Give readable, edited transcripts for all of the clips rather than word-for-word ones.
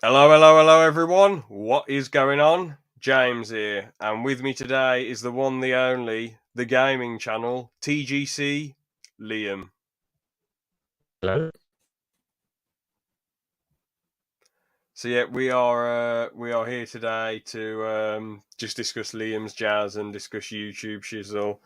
Hello, hello, hello, everyone. What is going on? James here, and with me today is the one, the only, the gaming channel, TGC, Liam. Hello. So yeah, we are here today to just discuss Liam's jazz and discuss YouTube shizzle.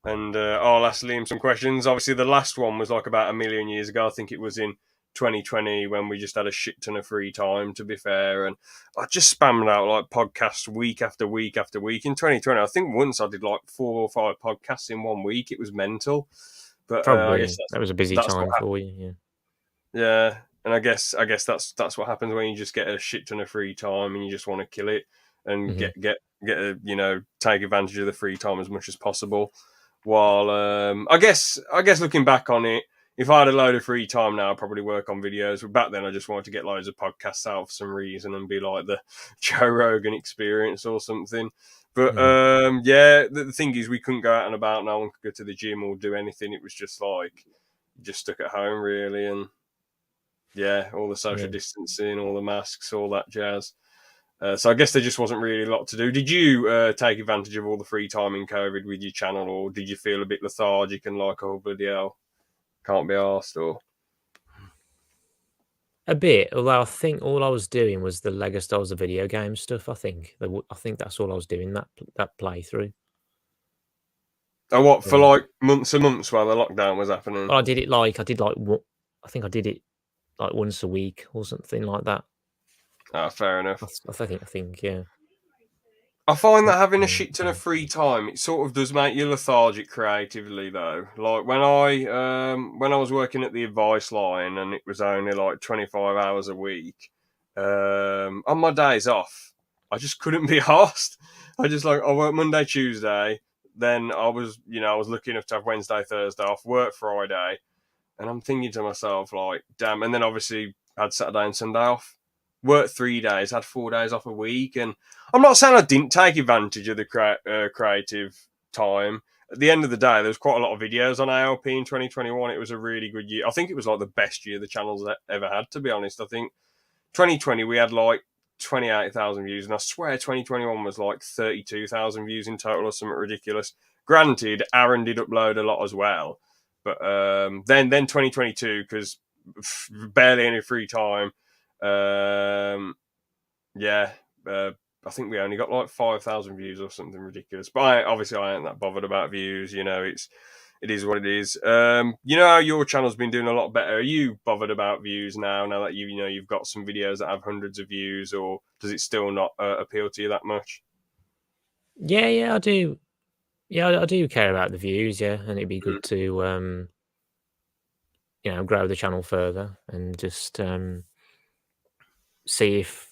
And I'll ask Liam some questions. Obviously, the last one was like about a million years ago. I think it was in 2020 when we just had a shit ton of free time, to be fair. And I just spammed out like podcasts week after week after week. In 2020, I think once I did like 4 or 5 podcasts in one week. It was mental. But I guess Probably that was a busy that's what time for you. Yeah. yeah, and I guess that's what happens when you just get a shit ton of free time and you just want to kill it and hmm get a, take advantage of the free time as much as possible. While I guess looking back on it, if I had a load of free time now, I'd probably work on videos. But back then, I just wanted to get loads of podcasts out for some reason and be like the Joe Rogan experience or something. But hmm yeah, the thing is, we couldn't go out and about. No one could go to the gym or do anything. It was just like just stuck at home really, and yeah, all the social Yeah. distancing, all the masks, all that jazz. So I guess there just wasn't really a lot to do. Did you take advantage of all the free time in COVID with your channel, or did you feel a bit lethargic and like, oh bloody hell, can't be arsed? Or A bit, although I think all I was doing was the Lego Stars of video game stuff. I think that's all I was doing that playthrough. what for Yeah. like months and months while the lockdown was happening? Well, I did like I think I did it like once a week or something like that. Ah, fair enough. I think yeah. I find But, that having a yeah. shit ton of free time, it sort of does make you lethargic creatively, though. Like when I was working at the advice line, and it was only like 25 hours a week. On my days off, I just couldn't be asked. I work Monday, Tuesday, then I was lucky enough to have Wednesday, Thursday off, work Friday, and I'm thinking to myself like, damn. And then obviously had Saturday and Sunday off. Worked 3 days, had 4 days off a week, and I'm not saying I didn't take advantage of the creative time. At the end of the day, there was quite a lot of videos on ALP in 2021. It was a really good year. I think it was like the best year the channel's ever had, to be honest. I think 2020 we had like 28,000 views, and I swear 2021 was like 32,000 views in total or something ridiculous. Granted, Aaron did upload a lot as well, but then 2022, because barely any free time. Um, yeah, I think we only got like 5,000 views or something ridiculous. But obviously I ain't that bothered about views. It is what it is. You know how your channel's been doing a lot better. Are you bothered about views now? Now that you've got some videos that have hundreds of views, or does it still not appeal to you that much? Yeah, I do. Yeah, I do care about the views. Yeah, and it'd be Mm. good to grow the channel further and just see if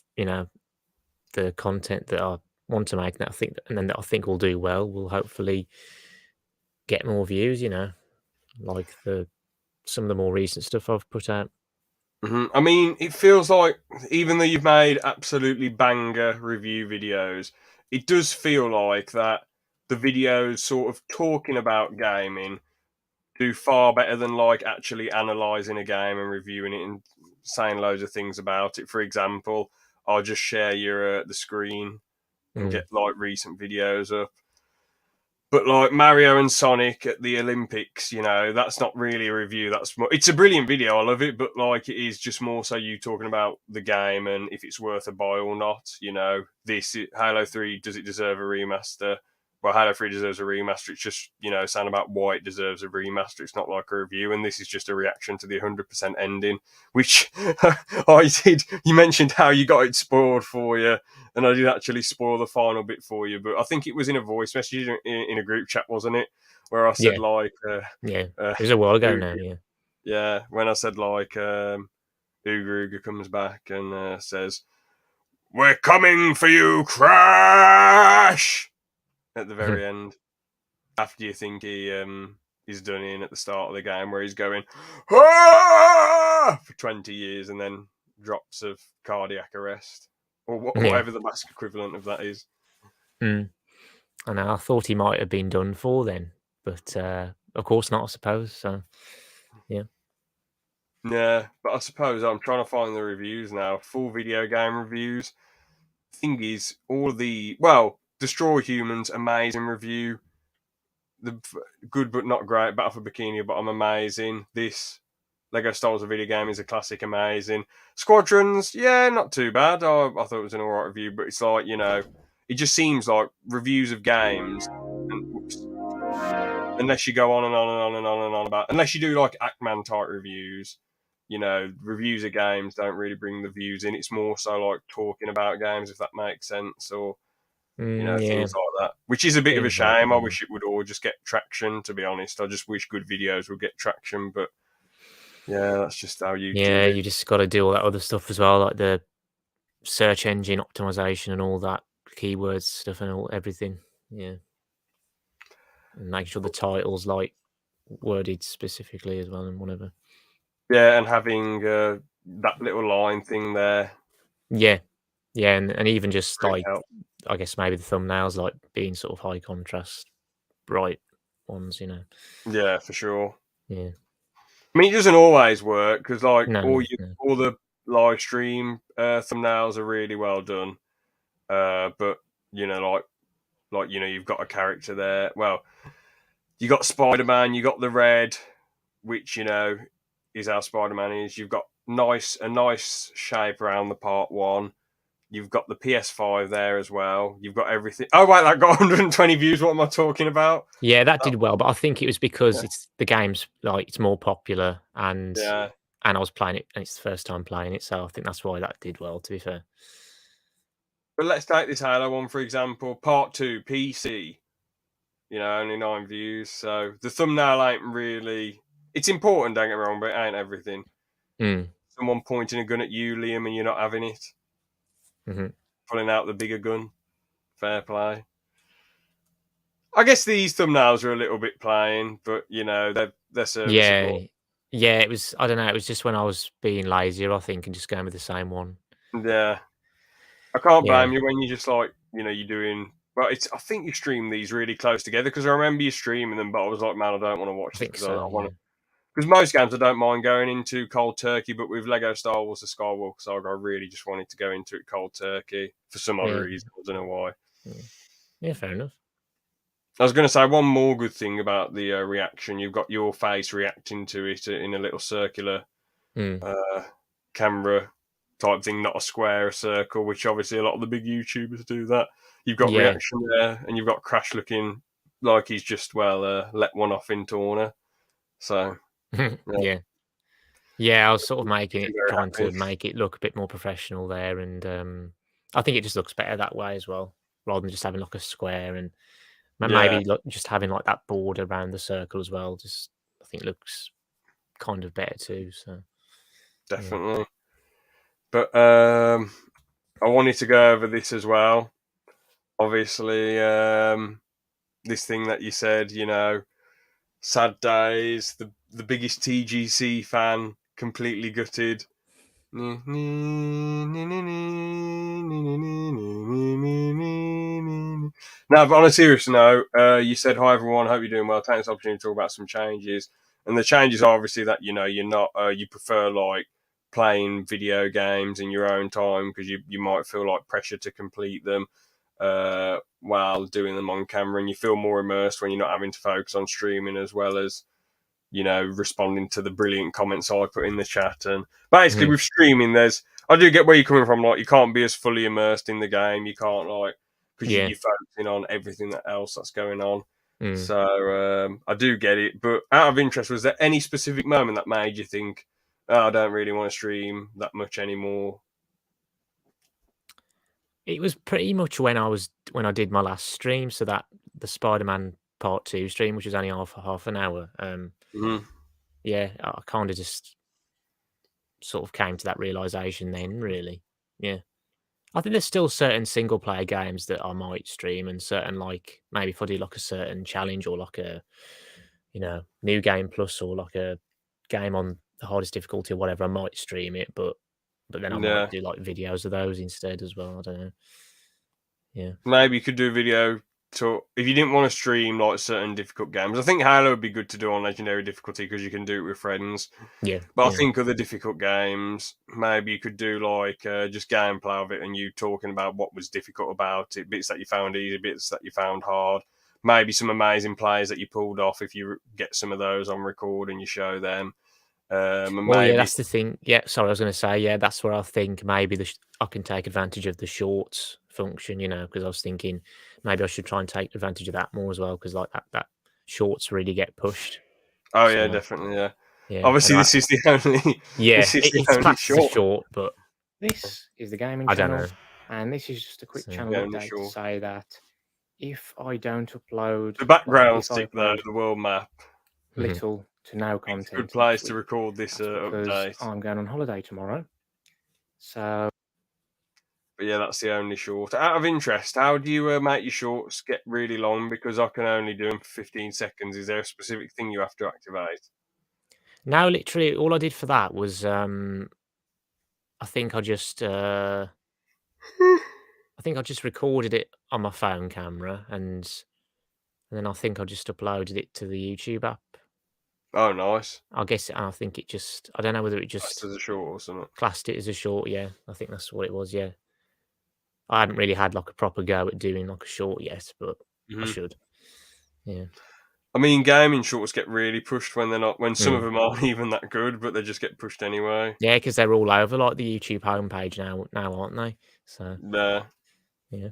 the content that I want to make, that I think will do well, will hopefully get more views. Like the some of the more recent stuff I've put out. I mean, it feels like even though you've made absolutely banger review videos, it does feel like that the videos sort of talking about gaming do far better than like actually analysing a game and reviewing it and saying loads of things about it. For example, I'll just share your the screen and Mm. get like recent videos up. But like Mario and Sonic at the Olympics, that's not really a review. It's a brilliant video. I love it, but like it is just more so you talking about the game and if it's worth a buy or not. Halo 3, does it deserve a remaster? Well, Halo 3 deserves a remaster. It's just saying about why it deserves a remaster. It's not like a review, and this is just a reaction to the 100% ending, which I did. You mentioned how you got it spoiled for you, and I did actually spoil the final bit for you. But I think it was in a voice message in a group chat, wasn't it? Where I said Yeah, like, yeah. uh, It was a while ago Uga, now. Yeah. yeah, when I said like, Uga comes back and says, "We're coming for you, Crash!" at the very end. After you think he's done in at the start of the game, where he's going for 20 years and then drops of cardiac arrest, or Yeah. whatever the mask equivalent of that is. Mm. I know. I thought he might have been done for then, but of course not. I suppose so. Yeah. Yeah, but I suppose I'm trying to find the reviews now. Full video game reviews. Thing is, all the Destroy Humans, amazing review. The good but not great. Battle for Bikini Bottom, amazing. This Lego Star Wars: A Video Game is a classic, amazing. Squadrons, yeah, not too bad. I thought it was an alright review, but it's like it just seems like reviews of games, and whoops, unless you go on and on and on and on and on about, unless you do like Ackman type reviews, reviews of games don't really bring the views in. It's more so like talking about games, if that makes sense, or Yeah, things like that, which is a bit of a seems like shame. it. I Yeah. wish it would all just get traction, to be honest. I just wish good videos would get traction, but yeah, that's just how Yeah, YouTube is. you just got to do all that other stuff as well, like the search engine optimization and all that keywords stuff and all everything. Yeah, and make sure the titles like worded specifically as well and whatever. Yeah, and having that little line thing there Yeah, yeah, and even just really like helps. I guess maybe the thumbnails like being sort of high contrast, bright ones. Yeah, for sure. Yeah. I mean, it doesn't always work because like No, no, no. all the live stream thumbnails are really well done. But you've got a character there. Well, you got Spider Man, you got the red, which is how Spider Man is. You've got a nice shape around the part one. You've got the PS5 there as well. You've got everything. Oh wait, that got 120 views. What am I talking about? Yeah, that That, did well, but I think it was because yeah, it's the game's like it's more popular yeah. and I was playing it and it's the first time playing it, so I think that's why that did well, to be fair. But let's take this Halo one for example. Part two, PC. Only 9 views. So the thumbnail ain't really. It's important, don't get me wrong, but it ain't everything. Mm, Someone pointing a gun at you, Liam, and you're not having it. mhm. Pulling out the bigger gun. Fair play. I guess these thumbnails are a little bit plain, but they're Yeah. serviceable. Yeah, it was I don't know, it was just when I was being lazier, I think, and just going with the same one. Yeah, I can't Yeah, blame you when you just like you're doing. Well, it's. I think you stream these really close together because I remember you streaming them, but I was like, man, I don't want to I watch this think because I so, want yeah. to. Because most games I don't mind going into cold turkey, but with Lego Star Wars: The Skywalker Saga, I really just wanted to go into it cold turkey for some odd Yeah, reason. I don't know why. yeah. Yeah, fair enough. I was going to say one more good thing about the reaction. You've got your face reacting to it in a little circular Mm. uh, camera type thing, not a square, a circle, which obviously a lot of the big YouTubers do that. You've got Yeah. reaction there, and you've got Crash looking like he's just let one off in Torna. So yeah, Yeah. Yeah, I was sort of making it very trying to happy. make it look a bit more professional there, and, I think it just looks better that way as well, rather than just having, like, a square and Yeah, maybe, like, just having, like, that border around the circle as well, just I think looks kind of better too, so, yeah. definitely. But I wanted to go over this as well. Obviously, this thing that you said, sad days. The biggest TGC fan, completely gutted. Now, but on a serious note, you said, "Hi everyone, hope you're doing well. Take this opportunity to talk about some changes." And the changes are obviously that you're not you prefer like playing video games in your own time because you might feel like pressure to complete them while doing them on camera, and you feel more immersed when you're not having to focus on streaming as well as responding to the brilliant comments I put in the chat. And basically, Mhm. with streaming, I do get where you're coming from. Like, you can't be as fully immersed in the game. You can't because Yeah. you're focusing on everything else that's going on. Mm. So I do get it. But out of interest, was there any specific moment that made you think, "Oh, I don't really want to stream that much anymore"? It was pretty much when I did my last stream, so that the Spider-Man Part 2 stream, which was only half an hour, Mm-hmm. yeah, I kinda just sort of came to that realization then, really. Yeah. I think there's still certain single player games that I might stream and certain like maybe if I do like a certain challenge or like a, new game plus or like a game on the hardest difficulty or whatever, I might stream it, but then I might Yeah, do like videos of those instead as well. I don't know. Yeah. maybe you could do a video. if you didn't want to stream like certain difficult games, I think Halo would be good to do on legendary difficulty because you can do it with friends. Yeah, But I yeah. think other difficult games, maybe you could do like just gameplay of it and you talking about what was difficult about it, bits that you found easy, bits that you found hard, maybe some amazing plays that you pulled off if you get some of those on record and you show them, and Well, yeah, maybe that's the thing. Yeah, sorry, I was gonna say, yeah, that's where I think maybe I can take advantage of the shorts function, because I was thinking maybe I should try and take advantage of that more as well, because like that shorts really get pushed. oh yeah, So definitely, yeah. yeah, and Obviously, this is the only yeah, this is the it's only classed as a short, short, but This is the gaming I don't know. channel, and this is just a quick So channel the only update to short. say that if I don't upload, The well, background if I stick though, upload the world map, mhm. little to no it's a good content each place to week, record this that's because update. I'm going on holiday tomorrow. So But yeah, that's the only short. Out of interest, how do you make your shorts get really long? Because I can only do them for 15 seconds. Is there a specific thing you have to activate? Now, literally, all I did for that was I think I think I just recorded it on my phone camera, and then I think I just uploaded it to the YouTube app. Oh, nice. I think I don't know whether it That's just as a short or something. classed it as a short, yeah. I think that's what it was, yeah. I haven't really had, like, a proper go at doing, like, a short yet, but I Hmm. should. Yeah. I mean, gaming shorts get really pushed when they're not, when some of Mm. them aren't even that good, but they just get pushed anyway. Yeah, because 'cause they're all over, like, the YouTube homepage now, aren't they? So, There. yeah.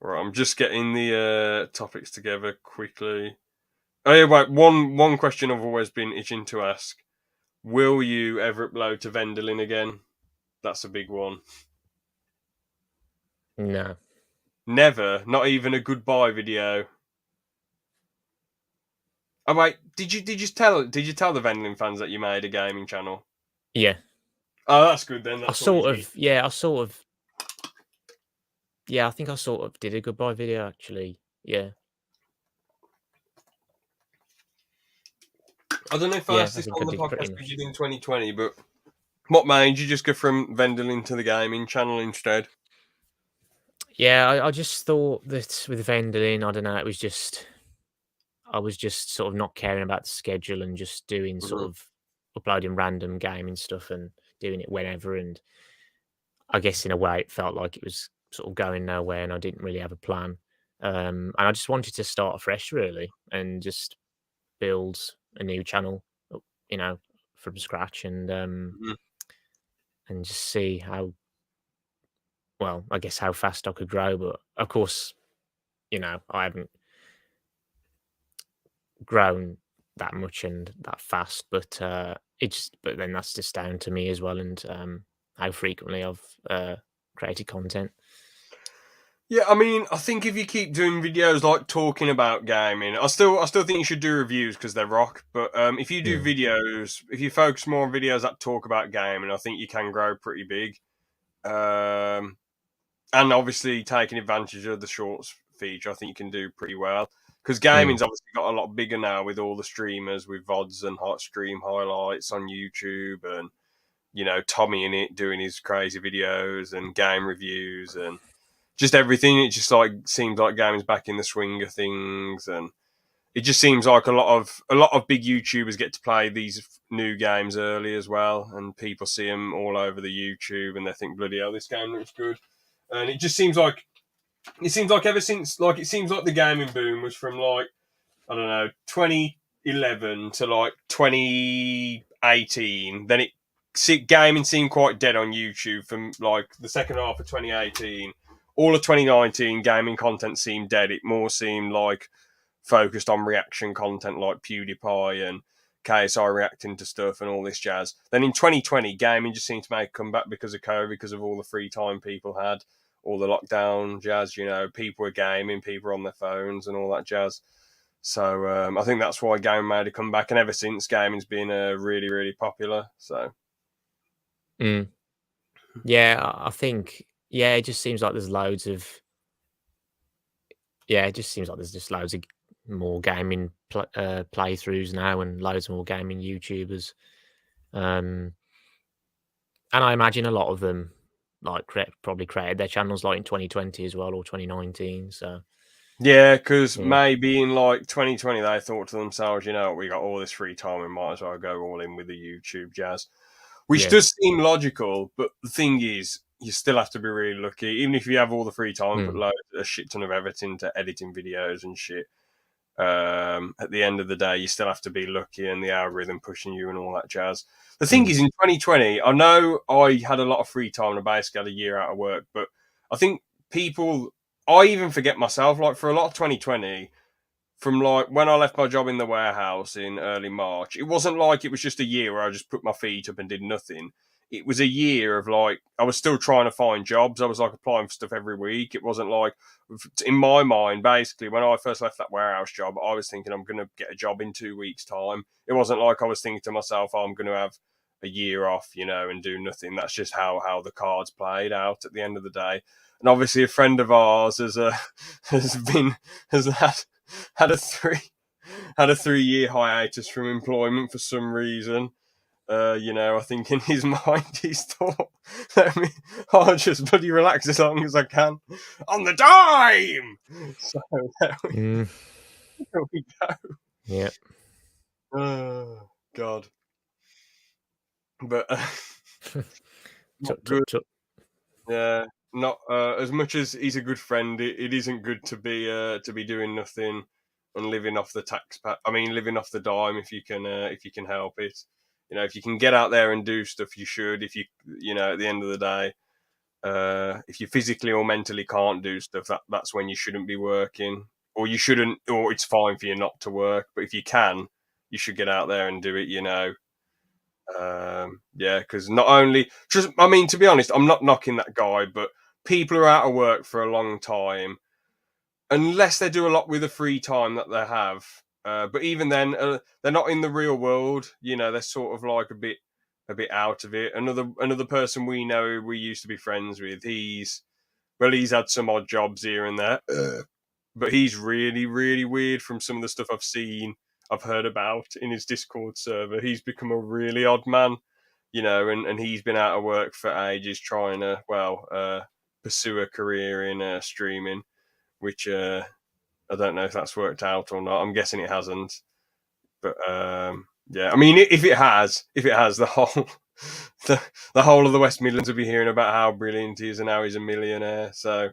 Right, I'm just getting the topics together quickly. Oh yeah, right. One question I've always been itching to ask: will you ever upload to Vendolin again? That's a big one. No. Never, not even a goodbye video. Oh wait, did you tell the Vendling fans that you made a gaming channel? Yeah. Oh, that's good then. That's all you need. I think I sort of did a goodbye video, actually. Yeah. I don't know if I Yeah, asked I this think I on the did pretty podcast we much. did in 2020, but what made you just go from Vendling to the gaming channel instead? Yeah, I just thought that with Vendelin, I don't know, I was just sort of not caring about the schedule and just doing sort Hmm. of uploading random gaming stuff and doing it whenever. And I guess in a way, it felt like it was sort of going nowhere, and I didn't really have a plan. And I just wanted to start afresh, really, and just build a new channel, uh, you know, from scratch, Hmm. and just see how well, I guess how fast I could grow. But of course, I haven't grown that much and that fast, but but then that's just down to me as well, and how frequently I've created content. Yeah, I mean, I think if you keep doing videos like talking about gaming, I still think you should do reviews because they're rock. But if you do Mm, videos, if you focus more on videos that talk about gaming, I think you can grow pretty big. Um, and obviously taking advantage of the shorts feature, I think you can do pretty well because mm, gaming's obviously got a lot bigger now with all the streamers with VODs and hot stream highlights on YouTube, and Tommy in it doing his crazy videos and game reviews and just everything. It just like seems like gaming's back in the swing of things, and it just seems like a lot of big YouTubers get to play these new games early as well, and people see them all over the YouTube and they think, bloody hell, this game looks good. And it seems like ever since, like, it seems like the gaming boom was from, like, I don't know, 2011 to like 2018. Then gaming seemed quite dead on YouTube from like the second half of 2018. All of 2019, gaming content seemed dead. It more seemed like focused on reaction content like PewDiePie and KSI reacting to stuff and all this jazz. Then in 2020, gaming just seemed to make a comeback because of COVID, because of all the free time people had, all the lockdown jazz. People were gaming, people were on their phones and all that jazz. So I think that's why gaming made a comeback, and ever since gaming's been really, really popular. So mm. Yeah, I think it just seems like there's loads of it just seems like there's just loads of more gaming playthroughs now, and loads more gaming YouTubers. Um, and I imagine a lot of them. like probably created their channels like in 2020 as well, or 2019. So Yeah, because yeah, maybe in like 2020 they thought to themselves, you know, we got all this free time, we might as well go all in with the YouTube jazz, which yeah, does seem logical. But the thing is, you still have to be really lucky, even if you have all the free time, put mm, a shit ton of effort into editing videos and shit. At the end of the day, you still have to be lucky and the algorithm pushing you and all that jazz. The thing mm, is, in 2020, I know I had a lot of free time and I basically had a year out of work, but I think people, I even forget myself, like for a lot of 2020, from like when I left my job in the warehouse in early March, it wasn't like it was just a year where I just put my feet up and did nothing. It was a year of like, I was still trying to find jobs. I was like applying for stuff every week. It wasn't like, in my mind, basically, when I first left that warehouse job, I was thinking I'm going to get a job in 2 weeks' time. It wasn't like I was thinking to myself, oh, I'm going to have a year off, you know, and do nothing. That's just how the cards played out at the end of the day. And obviously, a friend of ours has been has had a three had a 3 year hiatus from employment for some reason. You know, I think in his mind he's thought, I'll just bloody relax as long as I can on the dime. So mm, there we go. yeah. Oh God, but not Tut, tut, good. tut. Yeah, not as much as he's a good friend. It isn't good to be doing nothing and living off the I mean, living off the dime if you can help it. You know, if you can get out there and do stuff, you should. If you know, at the end of the day, if you physically or mentally can't do stuff, that's when you shouldn't be working, or you shouldn't, or it's fine for you not to work. But if you can, you should get out there and do it. You know, yeah, because not only just, I mean, to be honest, I'm not knocking that guy, but people are out of work for a long time, unless they do a lot with the free time that they have. But even then, they're not in the real world. You know, they're sort of like a bit out of it. Another person we know, we used to be friends with. He's had some odd jobs here and there, but he's really, really weird from some of the stuff I've seen, I've heard about in his Discord server. He's become a really odd man, you know, and he's been out of work for ages trying to, pursue a career in streaming, which I don't know if that's worked out or not. I'm guessing it hasn't. But yeah, I mean, if it has, the whole the whole of the West Midlands will be hearing about how brilliant he is and how he's a millionaire. So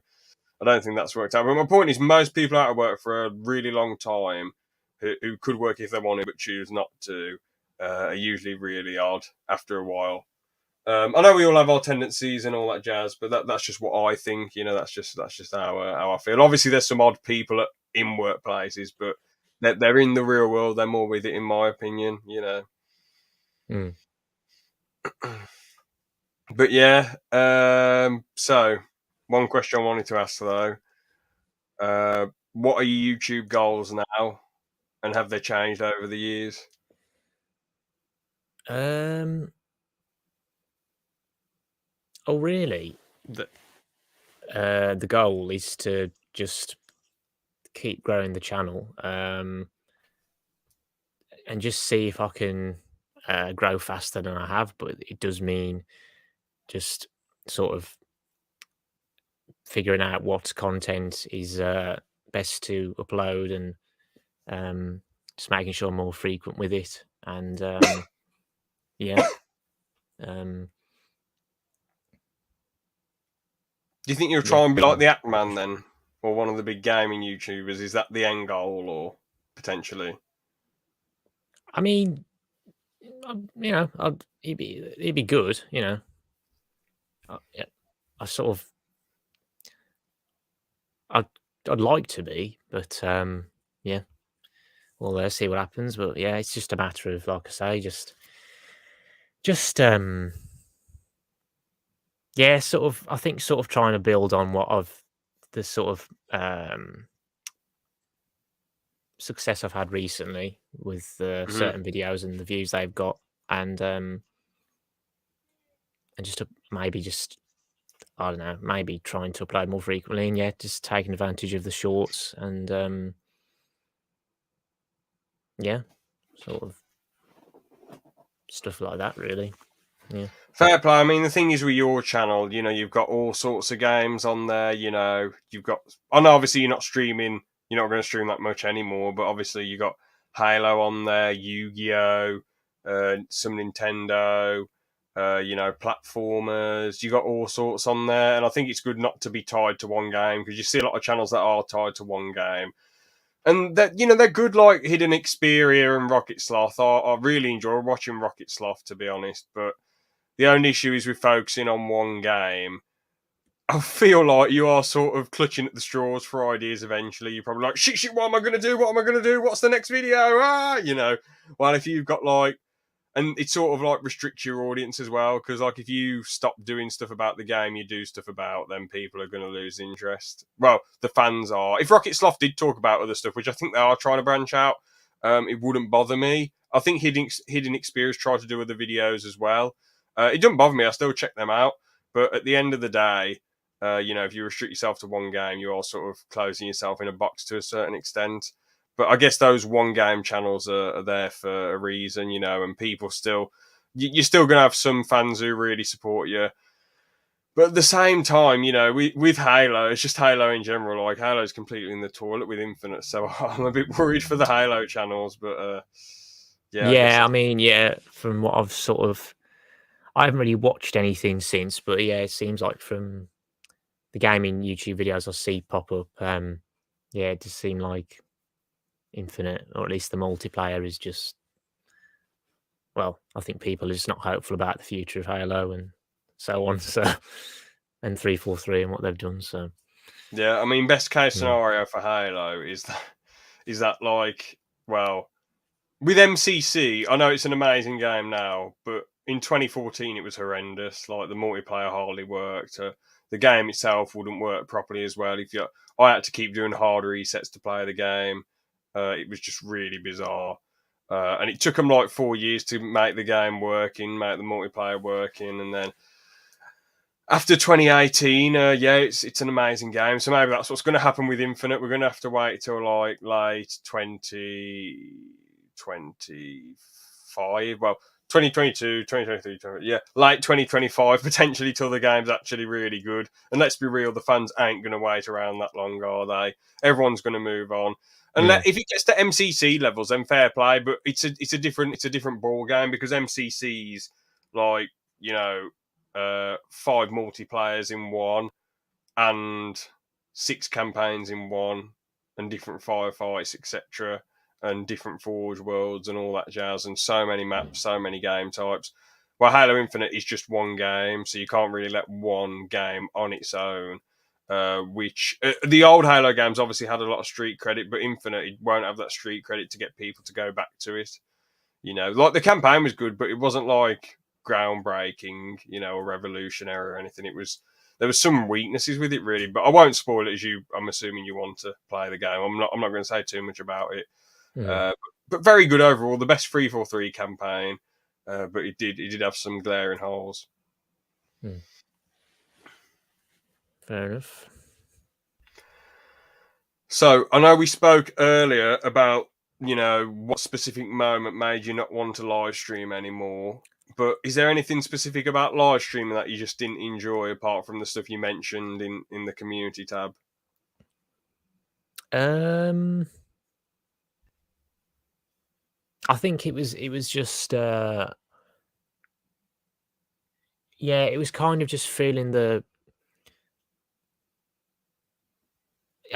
I don't think that's worked out. But my point is, most people out of work for a really long time who could work if they wanted but choose not to are usually really odd after a while. I know we all have our tendencies and all that jazz, but that's just what I think. You know, that's just how I feel. Obviously, there's some odd people in workplaces, but they're in the real world. They're more with it, in my opinion. You know. Mm. But yeah. So one question I wanted to ask though: what are your YouTube goals now, and have they changed over the years? Um. Oh, really? The goal is to just keep growing the channel, and just see if I can grow faster than I have. But it does mean just sort of figuring out what content is best to upload, and just making sure I'm more frequent with it. And yeah, um, Do you think you'll yeah. try and be like the Ackman then, or one of the big gaming YouTubers? Is that the end goal, or potentially? I mean, it'd be good. Yeah, I sort of, I'd, I'd like to be, but yeah, we'll see what happens. But yeah, it's just a matter of, like I say, just yeah, sort of. I think sort of trying to build on the sort of success I've had recently with Mhm. certain videos and the views they've got, and just maybe just, I don't know, maybe trying to upload more frequently, and yeah, just taking advantage of the shorts, and yeah, sort of stuff like that, really. Yeah. Fair play. I mean, the thing is with your channel, you've got all sorts of games on there. You've got. I know, obviously, you're not streaming. You're not going to stream that much anymore. But obviously, you got Halo on there, Yu-Gi-Oh, some Nintendo. Platformers. You got all sorts on there, and I think it's good not to be tied to one game because you see a lot of channels that are tied to one game. And that they're good, like Hidden Xperia and Rocket Sloth. I really enjoy watching Rocket Sloth, to be honest. But the only issue is with focusing on one game. I feel like you are sort of clutching at the straws for ideas eventually. You're probably like, shit, what am I going to do? What am I going to do? What's the next video? Well, if you've got like, and it sort of like restricts your audience as well, because like if you stop doing stuff about the game you do stuff about, then people are going to lose interest. Well, the fans are. If Rocket Sloth did talk about other stuff, which I think they are trying to branch out, it wouldn't bother me. I think Hidden Experience tried to do other videos as well. It doesn't bother me. I still check them out. But at the end of the day, if you restrict yourself to one game, you are sort of closing yourself in a box to a certain extent. But I guess those one game channels are there for a reason, and people still, you're still going to have some fans who really support you. But at the same time, with Halo, it's just Halo in general. Like, Halo's completely in the toilet with Infinite, so I'm a bit worried for the Halo channels. But yeah, I guess Yeah, I mean, yeah, from what I haven't really watched anything since, but yeah, it seems like from the gaming YouTube videos I see pop up, yeah, it does seem like Infinite, or at least the multiplayer, is just, well, I think people are just not hopeful about the future of Halo and so on. So, and 343 and what they've done. So, yeah, I mean, best case yeah. scenario for Halo is that like, well, with MCC, I know it's an amazing game now, but in 2014 it was horrendous. Like, the multiplayer hardly worked. The game itself wouldn't work properly as well. I had to keep doing hard resets to play the game. It was just really bizarre, and it took them like 4 years to make the game working, make the multiplayer working, and then after 2018, yeah, it's an amazing game. So maybe that's what's going to happen with Infinite. We're going to have to wait till like late 2025. Well, 2022, 2023, yeah, late 2025, potentially, till the game's actually really good. And let's be real, the fans ain't going to wait around that long, are they? Everyone's going to move on. And if it gets to MCC levels, then fair play. But it's a different ball game, because MCC's like, 5 multiplayers in one, and 6 campaigns in one, and different firefights, etc., and different Forge worlds and all that jazz, and so many maps, so many game types. Well, Halo Infinite is just one game, so you can't really let one game on its own. Which the old Halo games obviously had a lot of street credit, but Infinite, it won't have that street credit to get people to go back to it. Like, the campaign was good, but it wasn't like groundbreaking, or revolutionary or anything. There was some weaknesses with it, really, but I won't spoil it, I'm assuming you want to play the game. I'm not going to say too much about it. But very good overall. The best 343 campaign, but it did have some glaring holes. Fair enough. So I know we spoke earlier about what specific moment made you not want to live stream anymore. But is there anything specific about live streaming that you just didn't enjoy, apart from the stuff you mentioned in the community tab? I think it was just yeah, it was kind of just feeling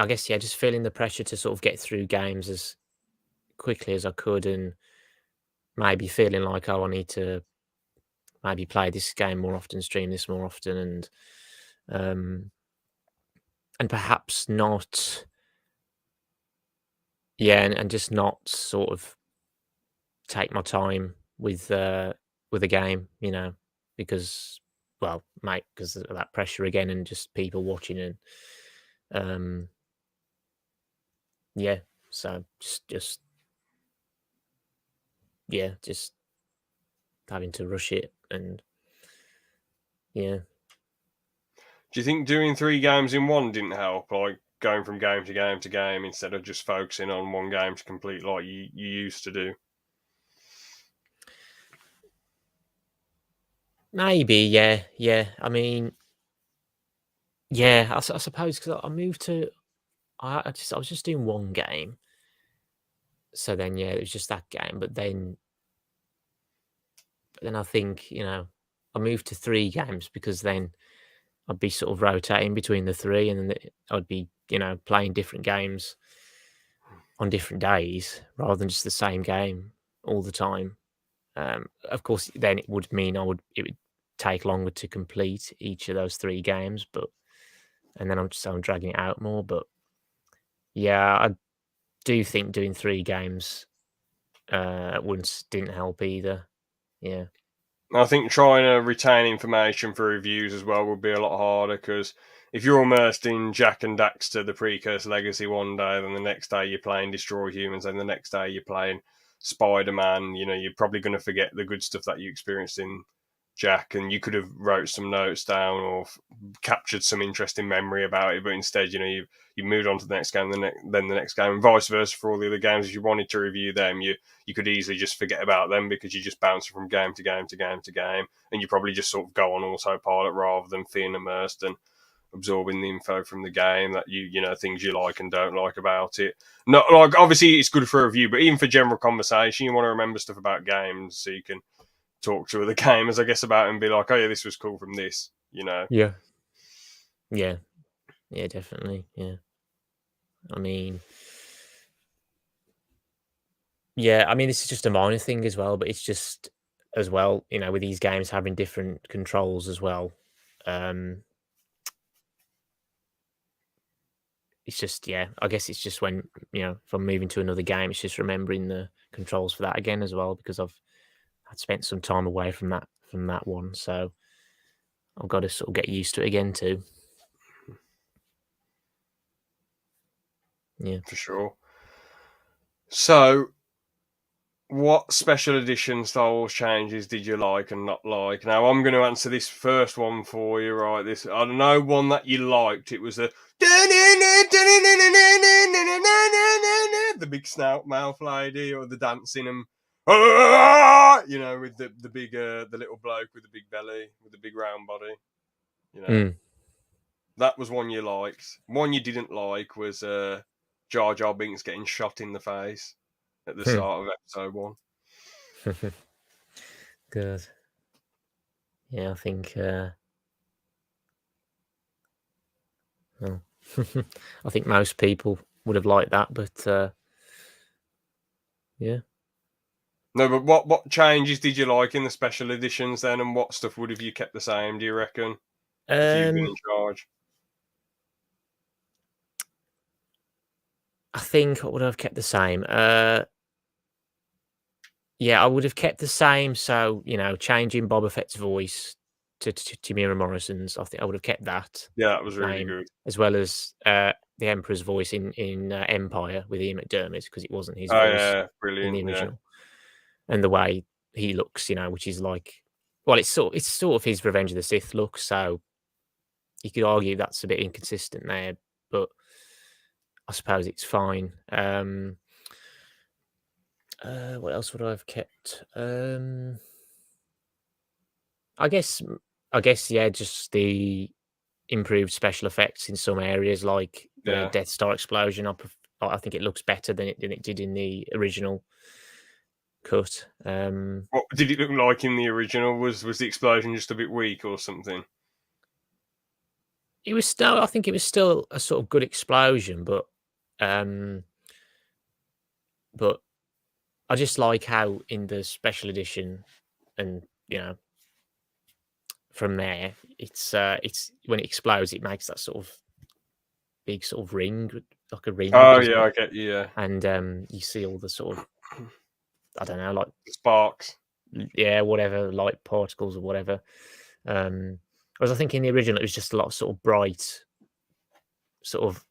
just feeling the pressure to sort of get through games as quickly as I could, and maybe feeling like, oh, I need to maybe play this game more often, stream this more often, and perhaps not, yeah, and just not sort of take my time with a game, because, well, because of that pressure again, and just people watching, and yeah, so just yeah, just having to rush it, and yeah. Do you think doing 3 games in one didn't help? Like, going from game to game to game instead of just focusing on one game to complete like you used to do? Maybe, yeah. I mean, yeah, I suppose because I moved to I was just doing one game. So then, yeah, it was just that game, but then I think, I moved to 3 games because then I'd be sort of rotating between the 3 and then I'd be, playing different games on different days rather than just the same game all the time. Of course, then it would mean it would take longer to complete each of those 3 games, and then I'm dragging it out more, but yeah, I do think doing 3 games, at once didn't help either. Yeah. I think trying to retain information for reviews as well would be a lot harder because if you're immersed in Jack and Daxter, the Precursor Legacy one day, then the next day you're playing Destroy Humans, and the next day you're playing Spider Man, you're probably going to forget the good stuff that you experienced in Jack, and you could have wrote some notes down or captured some interesting memory about it, but instead, you moved on to the next game, then the next game, and vice versa for all the other games. If you wanted to review them, you could easily just forget about them because you just bounce from game to game to game to game, and you probably just sort of go on autopilot rather than feeling immersed and absorbing the info from the game that things you like and don't like about it. Not like obviously it's good for a review, but even for general conversation, you want to remember stuff about games so you can talk to other gamers, I guess, about it and be like, oh yeah, this was cool from this. Yeah. Yeah. Yeah, definitely. Yeah. I mean, this is just a minor thing as well, but it's just as well, with these games having different controls as well. It's just, yeah, I guess it's just when, if I'm moving to another game, it's just remembering the controls for that again as well, because I'd spent some time away from that one. So I've got to sort of get used to it again too. Yeah. For sure. So, what special edition Star Wars changes did you like and not like? Now, I'm going to answer this first one for you, right? I don't know one that you liked. It was the big snout mouth lady, or the dancing and with the big the little bloke with the big belly with the big round body. That was one you liked. One you didn't like was Jar Jar Binks getting shot in the face at the start of episode 1. Good. Yeah, I think. Well, I think most people would have liked that, but yeah. No, but what changes did you like in the special editions then, and what stuff would have you kept the same? Do you reckon if you've been in charge? I think I would have kept the same. Yeah, I would have kept the same. So, changing Boba Fett's voice to Tamira Morrison's, I think I would have kept that Yeah, that was really same, good. as well as the Emperor's voice in Empire with Ian McDermott, because it wasn't his Oh voice yeah, in the brilliant. Yeah, original, and the way he looks, which is like, well, it's sort of his Revenge of the Sith look. So you could argue that's a bit inconsistent there, but I suppose it's fine. What else would I have kept? I guess, yeah, just the improved special effects in some areas, like the yeah. Death Star explosion. I think it looks better than it did in the original cut. What did it look like in the original? Was the explosion just a bit weak or something? I think it was still a sort of good explosion, but I just like how in the special edition, and from there, it's when it explodes, it makes that sort of big sort of ring, like a ring, Oh doesn't yeah, it? I get you. Yeah, And you see all the sort of, I don't know, like, sparks. yeah, whatever, light particles or whatever. Whereas I think in the original it was just a lot of sort of bright, sort of,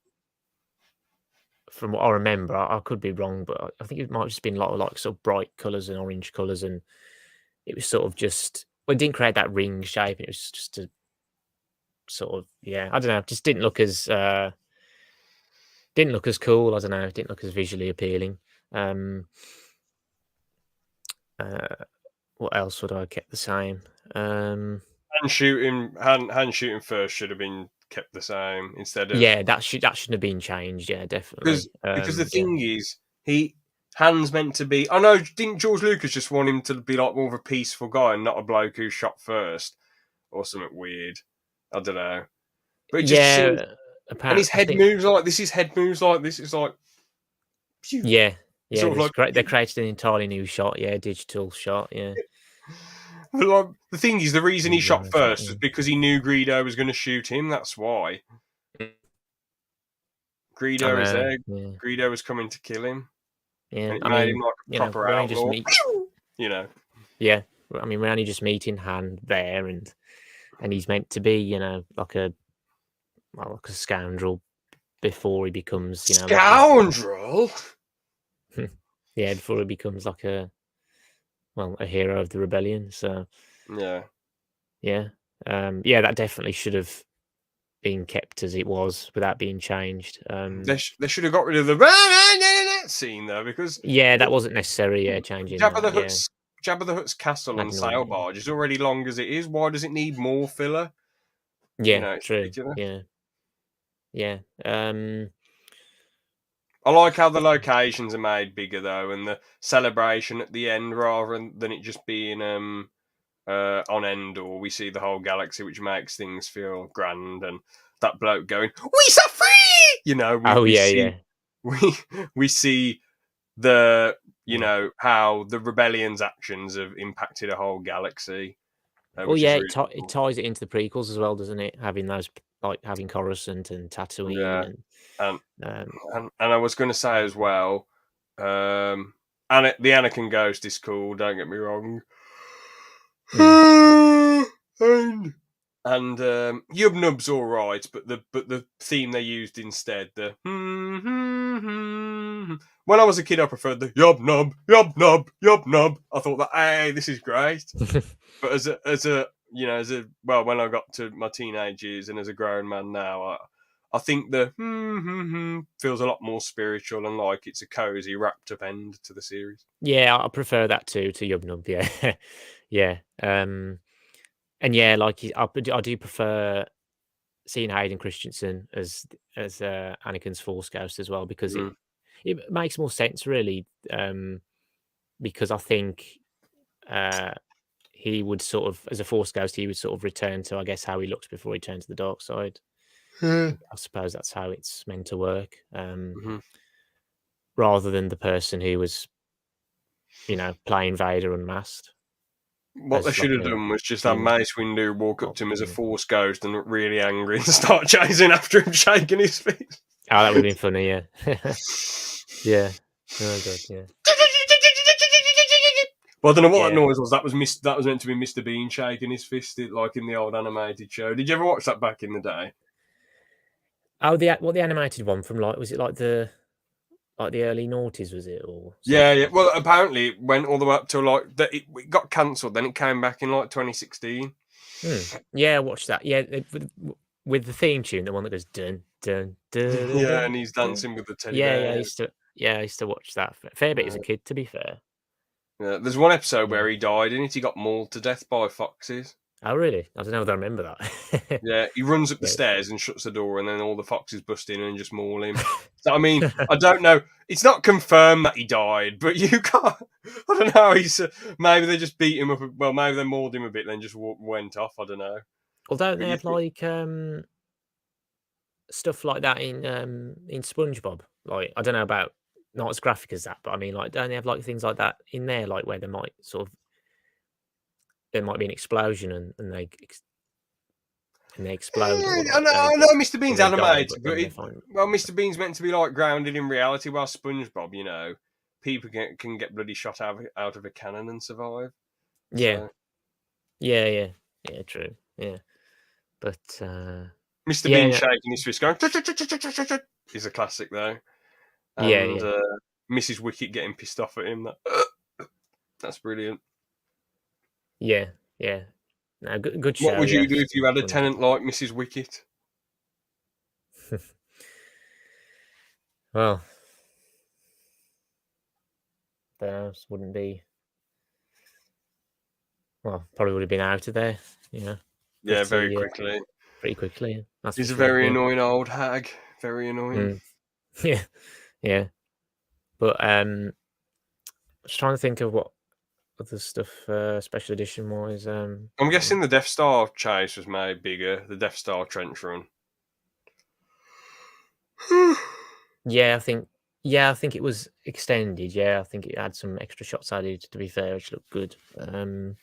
from what I remember, I could be wrong, but I think it might have just been a lot of like sort of bright colours and orange colours, and it was sort of just, well, it didn't create that ring shape. It was just a sort of, yeah, I don't know, just didn't look as cool. I don't know, it didn't look as visually appealing. What else would I have kept the same? Um, hand shooting first should have been kept the same instead of yeah, that shouldn't have been changed. Yeah, definitely. because the Yeah. thing is hand's meant to be. I know, didn't George Lucas just want him to be like more of a peaceful guy and not a bloke who shot first or something weird? I don't know, but it just seems. Yeah, And his apparently, I head think. moves like this. His head moves like this. It's like, phew, Yeah, sort of like. they created an entirely new shot. Yeah, digital shot. Yeah, But like, the thing is, the reason he shot drone shot. first was because he knew Greedo was going to shoot him. That's why. Yeah. I Greedo was know. there. Yeah, Greedo was coming to kill him, yeah. and it I made him mean, like a proper we only just outlaw. meet. You know. Yeah, I mean, we're only just meeting Han there, and he's meant to be, like a scoundrel before he becomes, Scoundrel. before he becomes like a hero of the rebellion. So Yeah. yeah, that definitely should have been kept as it was without being changed. They should have got rid of the scene though, because Yeah, that wasn't necessary. Yeah, changing Jabba that. the Yeah, Hutt's Jabba the Hutt's castle and adding all sail that. barge is already long as it is. Why does it need more filler? Yeah, It's true. ridiculous. Yeah, yeah. I like how the locations are made bigger though, and the celebration at the end rather than it just being on Endor. We see the whole galaxy, which makes things feel grand. And that bloke going, "We so free!" Oh We yeah, see yeah. we see the Yeah. how the rebellion's actions have impacted a whole galaxy, Well, which is yeah, really it cool. ties it into the prequels as well, doesn't it? Having those like having Coruscant and Tatooine Yeah, and and um, and I was going to say as well, and the Anakin Ghost is cool. Don't get me wrong. mm, And Yub Nub's all right, but the theme they used instead, the when I was a kid, I preferred the Yub Nub, Yub Nub, Yub Nub. I thought that, hey, this is great. But when I got to my teenage years and as a grown man now, I think the feels a lot more spiritual and like it's a cozy, wrapped up end to the series. yeah, I prefer that too to Yub Nub. Yeah, yeah, and yeah, like I do prefer seeing Hayden Christensen as Anakin's Force Ghost as well because Mm. it makes more sense really. Because I think he would sort of, as a Force Ghost, he would sort of return to, I guess, how he looks before he turned to the dark side. I suppose that's how it's meant to work, Mhm. rather than the person who was, playing Vader unmasked What they as should like have a done was just have human. Mace Windu walk up Well, to him as a yeah. Force Ghost and look really angry and start chasing after him, shaking his feet. Oh, that would have been funny, yeah. Yeah. Oh god, yeah. Well, I don't know what that Yeah. noise was. That was that was meant to be Mr. Bean shaking his fist, like in the old animated show. Did you ever watch that back in the day? Oh, the animated one from was it like the early noughties, was it, or Yeah, something yeah. like Well, apparently it went all the way up to like that. It got cancelled. Then it came back in like 2016. that? Yeah, I watched that. Yeah, with the theme tune, the one that goes dun dun dun dun Yeah, dun. and he's dun. dancing with the teddy Yeah, yeah, bear. I used to watch that a fair bit as a Yeah. kid, to be fair. Yeah. There's one episode Yeah. where he died in it. He got mauled to death by foxes. Oh, really? I don't know if I remember that. Yeah, he runs up the Yeah. stairs and shuts the door, and then all the foxes bust in and just maul him. So, I mean, I don't know. It's not confirmed that he died, but you can't. I don't know. Maybe they just beat him up. Well, maybe they mauled him a bit, then just went off. I don't know. Well, don't But they you have think, like stuff like that in SpongeBob? Like, I don't know about not as graphic as that, but I mean, like, don't they have like things like that in there, like where there might be an explosion and they explode or I like know, they I know, Mr. or Bean's they die, but animated, but then they find Mr. Bean's meant to be like grounded in reality, while SpongeBob, people can get bloody shot out of a cannon and survive. yeah, So yeah, yeah, true, yeah, but Mr. yeah, Bean yeah, shaking his fist, going is a classic though. yeah, And yeah, Mrs. Wicket getting pissed off at him. That's brilliant. yeah, yeah. No, good What show, would yeah. you do if you had a SpongeBob. tenant like Mrs. Wicket? Well, the house wouldn't be. well, probably would have been out of there, you know. Yeah, very pretty, quickly. Pretty quickly. Yeah, that's He's for a sure. very Yeah. annoying old hag. Very annoying. Yeah, yeah. But just trying to think of what other stuff special edition wise. I'm guessing the Death Star chase was made bigger. The Death Star trench run. Yeah, I think it was extended. Yeah, I think it had some extra shots added. To be fair, which looked good. So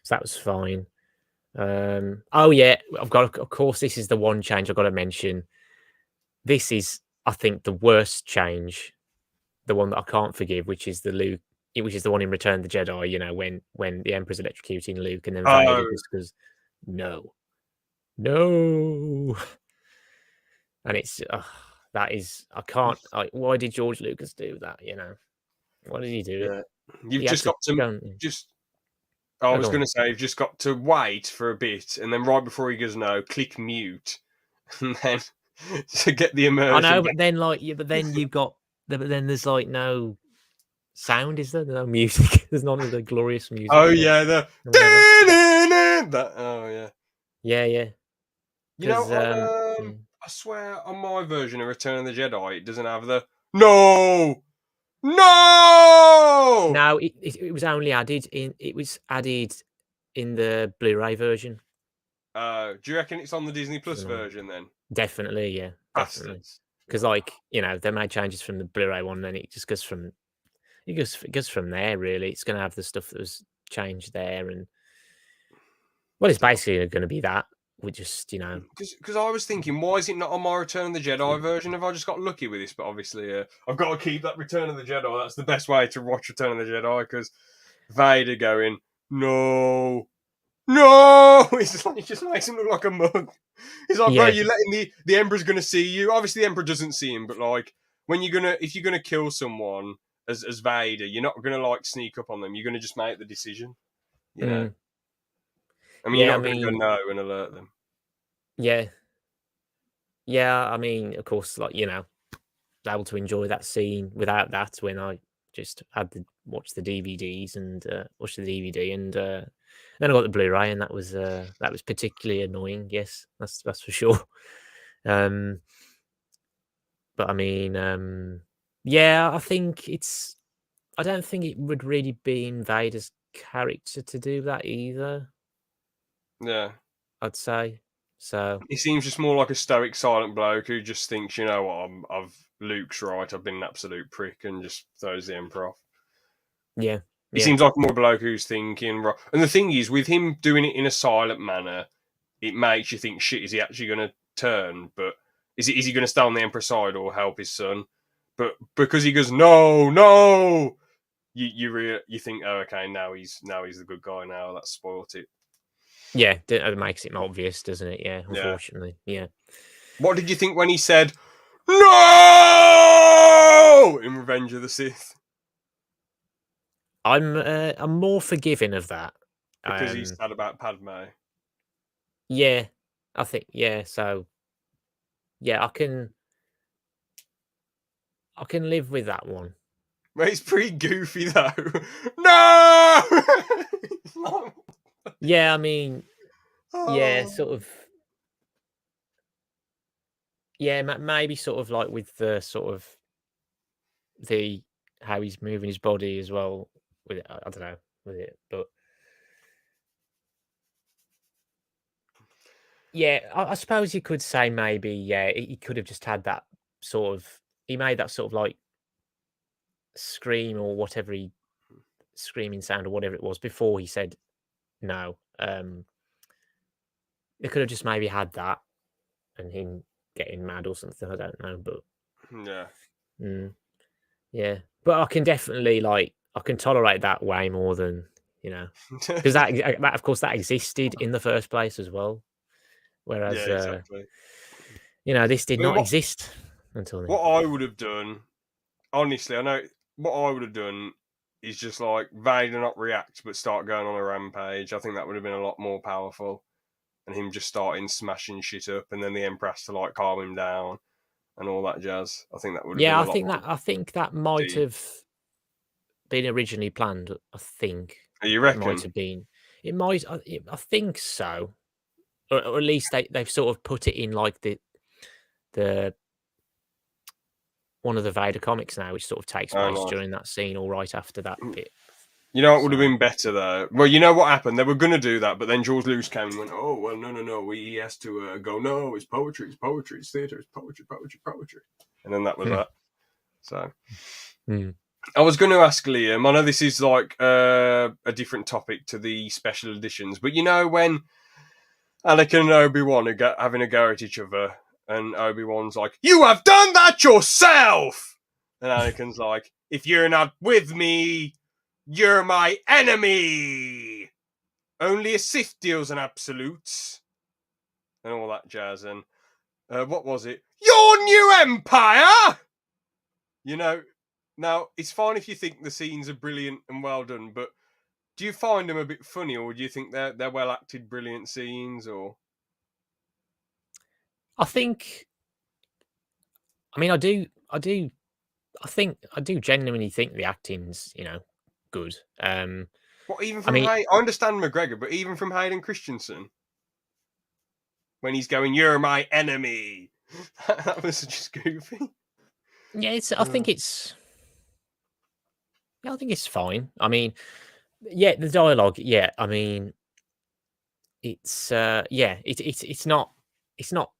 that was fine. Oh yeah, I've got. Of course, this is the one change I've got to mention. This is, I think, the worst change, the one that I can't forgive, which is the one in Return of the Jedi. You know, when the Emperor's electrocuting Luke, and then Vader Oh, just goes, "No, no," and it's that is I can't. Why did George Lucas do that? You know, why did he do it? yeah. You've He had just got to go and, just. I oh, was go going on. to say you've just got to wait for a bit, and then right before he goes no, click mute, and then to get the I immersion. know, but then but then you've got, but then there's like no sound, is there? No music. There's none of the glorious music. Oh yeah, or whatever. that. Oh yeah. Yeah, yeah. You know, Because I swear on my version of Return of the Jedi, it doesn't have the no, no. no, it was only added in. It was added in the Blu-ray version. Do you reckon it's on the Disney Plus So, version then? definitely, yeah, definitely. Bastards. Because they made changes from the Blu-ray one, and then it just goes from it goes from there. Really, it's going to have the stuff that was changed there, and well, it's basically going to be that. We just, Because I was thinking, why is it not on my Return of the Jedi version? Have I just got lucky with this? But obviously, I've got to keep that Return of the Jedi. That's the best way to watch Return of the Jedi, because Vader going, no, no! It's like, it just makes him look like a mug. He's like, bro, yeah, you're letting the Emperor's going to see you. Obviously, the Emperor doesn't see him, but like, if you're going to kill someone as Vader, you're not going to like sneak up on them. You're going to just make the decision, you know? I mean, yeah. you're I not going to go mean, no and alert them. yeah, yeah. I mean, of course, able to enjoy that scene without that when I just had to watch the DVDs and watch the DVD, and then I got the Blu-ray, and that was particularly annoying. Yes, that's for sure. But I mean, yeah, I think I don't think it would really be in Vader's character to do that either. Yeah. I'd say so. He seems just more like a stoic, silent bloke who just thinks, you know what, Luke's right, I've been an absolute prick, and just throws the Emperor off. Yeah, He yeah, seems like more a bloke who's thinking, right. And the thing is, with him doing it in a silent manner, it makes you think, shit, is he actually going to turn? But is he going to stay on the Emperor's side or help his son? But because he goes, no, no, you think, oh, okay, now he's the good guy. Now that's spoilt it. yeah. It makes it obvious, doesn't it? Yeah, Yeah. unfortunately, yeah. What did you think when he said no in Revenge of the Sith? I'm more forgiving of that. Because he's sad about Padme. Yeah, I think, yeah. So yeah, I can live with that one. Well, it's pretty goofy though. No. Yeah, I mean, yeah, Oh. sort of. Yeah, maybe sort of like with the sort of how he's moving his body as well with it. I don't know with it, but yeah, I suppose you could say maybe, yeah, he could have just had that sort of. He made that sort of like scream or whatever screaming sound or whatever it was before he said no. They could have just maybe had that and him getting mad or something. I don't know, but Yeah. Yeah, but I can definitely I can tolerate that way more than because that of course that existed in the first place as well. Yeah, Whereas exactly. this did I mean, not exist until then. what I would have done, honestly, I know what I would have done is just like Vader not react but start going on a rampage. I think that would have been a lot more powerful. And him just starting smashing shit up, and then the Emperor has to like calm him down and all that jazz. I think that would have been Yeah, a lot more. I think that might Deep. have been originally planned. I think You it might reckon? have been. It might. I think so, or at least they've sort of put it in like the one of the Vader comics now, which sort of takes Oh, place nice. during that scene or right after that bit. You know what would have So- been better though? Well, you know what happened? They were going to do that, but then George Lucas came and went, "Oh, well, no. He has to go, no, it's poetry, it's theatre, it's poetry. And then that was that. So I was going to ask Liam, I know this is like a different topic to the special editions, but you know when Anakin and Obi-Wan are having a go at each other, and Obi-Wan's like, "You have done that yourself!" And Anakin's like, "If you're not with me, you're my enemy! Only a Sith deals in absolutes." And all that jazz. And what was it? Your new empire! You know, now, it's fine if you think the scenes are brilliant and well done, but do you find them a bit funny, or do you think they're well-acted, brilliant scenes, or... I think. I mean, I do. I think I do genuinely think the acting's good. What, even I from mean, I understand McGregor, but even from Hayden Christensen, when he's going, "You're my enemy," that was just goofy. yeah, it's. I think it's. Yeah, I think it's fine. I mean, yeah, the dialogue. Yeah, I mean, it's. Yeah, it's not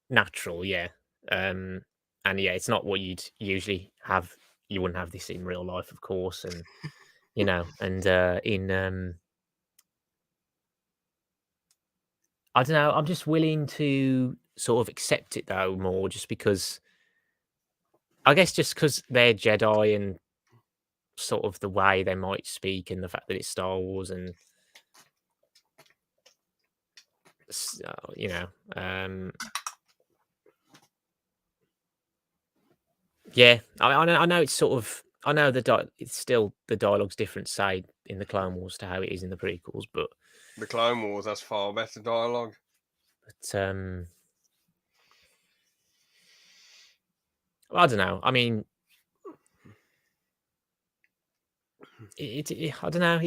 natural. Yeah, and yeah, it's not what you'd usually have. You wouldn't have this in real life, of course, and and in I don't know. I'm just willing to sort of accept it though more, just because I guess just because they're Jedi and sort of the way they might speak and the fact that it's Star Wars and you know, yeah. I know it's sort of I know it's still the dialogue's different, say in the Clone Wars to how it is in the prequels, but The Clone Wars has far better dialogue. I don't know. I mean, I don't know.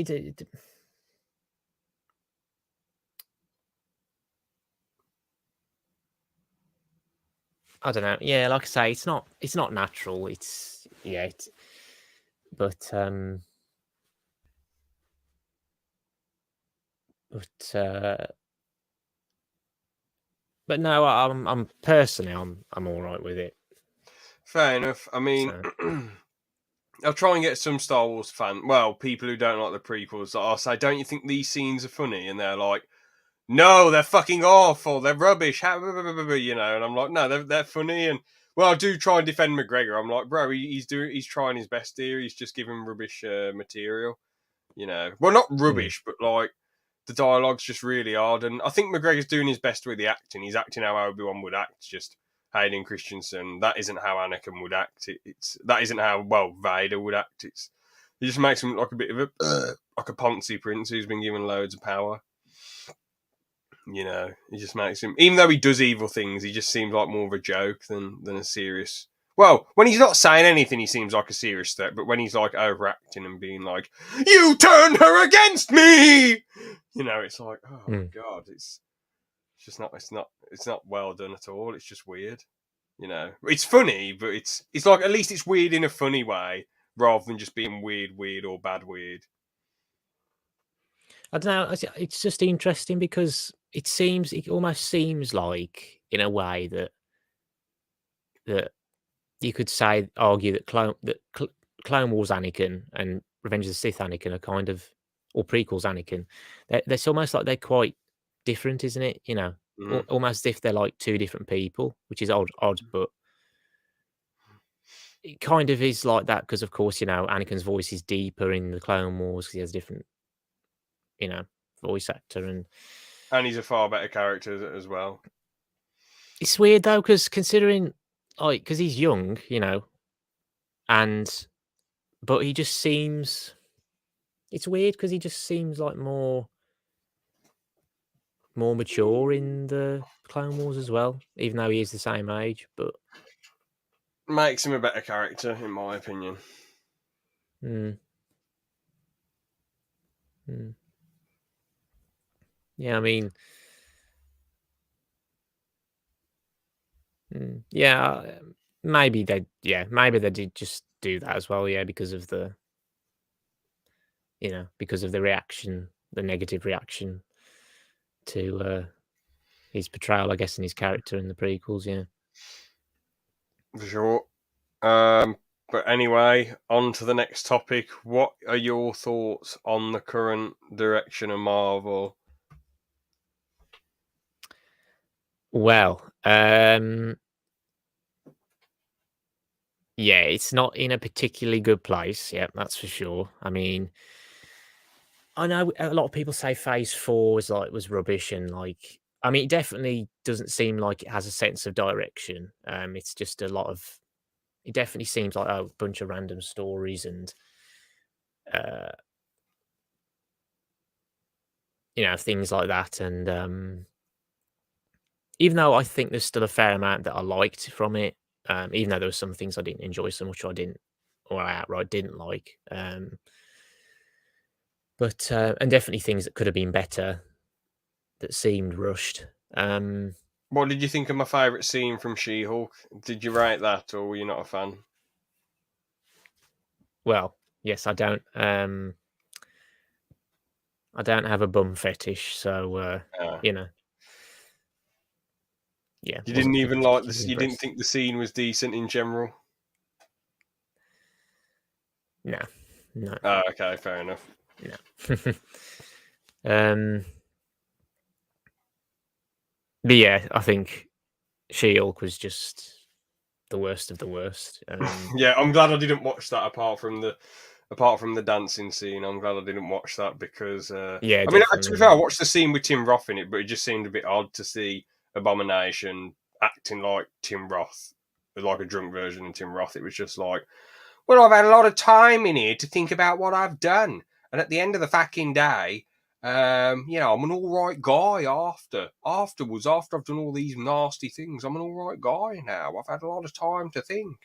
I don't know. Yeah, like I say, it's not natural. It's yeah, but but uh but no, I'm personally I'm all right with it. Fair enough. I mean, So I'll try and get some Star Wars people who don't like the prequels. I'll say, "Don't you think these scenes are funny?" And they're like, "No, they're fucking awful. They're rubbish." You know, and I'm like, "No, they're funny." And well, I do try and defend McGregor. I'm like, "Bro, he's trying his best here. He's just giving rubbish material." You know, well, not rubbish, but like the dialogue's just really hard. And I think McGregor's doing his best with the acting. He's acting how Obi-Wan would act, just Hayden Christensen. That isn't how Anakin would act. That isn't how Vader would act. It just makes him look like a bit of a like a Ponzi prince who's been given loads of power. You know, he just makes him, even though he does evil things, he just seems like more of a joke than a serious. Well, when he's not saying anything, he seems like a serious threat. But when he's like overacting and being like, "You turned her against me," you know, it's like, oh my god, it's just not, it's not well done at all. It's just weird. You know, it's funny, but it's like at least it's weird in a funny way rather than just being weird or bad weird. I don't know. It's just interesting because it almost seems like in a way that you could argue that Clone Wars Anakin and Revenge of the Sith Anakin are kind of, or prequels Anakin. It's almost like they're quite different, isn't it? You know, almost as if they're like two different people, which is odd, but it kind of is like that because, of course, Anakin's voice is deeper in the Clone Wars because he has a different, voice actor, and he's a far better character as well. it's weird though because considering, like, because he's young, but he just seems. It's weird because he just seems like more mature in the Clone Wars as well, even though he is the same age. But makes him a better character, in my opinion. Yeah, I mean, yeah, maybe they did just do that as well, yeah, because of the because of the reaction, the negative reaction to his portrayal, I guess, in his character in the prequels, yeah. For sure. But anyway, on to the next topic. What are your thoughts on the current direction of Marvel? Well, yeah, it's not in a particularly good place. Yeah, that's for sure. I mean, I know a lot of people say Phase 4 was rubbish and I mean, it definitely doesn't seem like it has a sense of direction. It's just a lot of it definitely seems like a bunch of random stories and uh, things like that. And even though I think there's still a fair amount that I liked from it, even though there were some things I didn't enjoy so much, or I outright didn't like. But and definitely things that could have been better that seemed rushed. What did you think of my favourite scene from She-Hulk? Did you rate that, or were you not a fan? Well, yes, I don't have a bum fetish, so Yeah. you know, yeah, You didn't wasn't even like particularly this. You didn't impressed. think the scene was decent in general. No, no, Oh, okay, fair enough. no. um, but yeah, I think She-Hulk was just the worst of the worst. Yeah, I'm glad I didn't watch that. Apart from the dancing scene, I'm glad I didn't watch that because Yeah, I mean, to be definitely. fair, I Yeah. watched the scene with Tim Roth in it, but it just seemed a bit odd to see Abomination acting like Tim Roth, like a drunk version of Tim Roth. It was just like, well, I've had a lot of time in here to think about what I've done, and at the end of the fucking day, I'm an all right guy afterwards. After I've done all these nasty things, I'm an all right guy now. I've had a lot of time to think.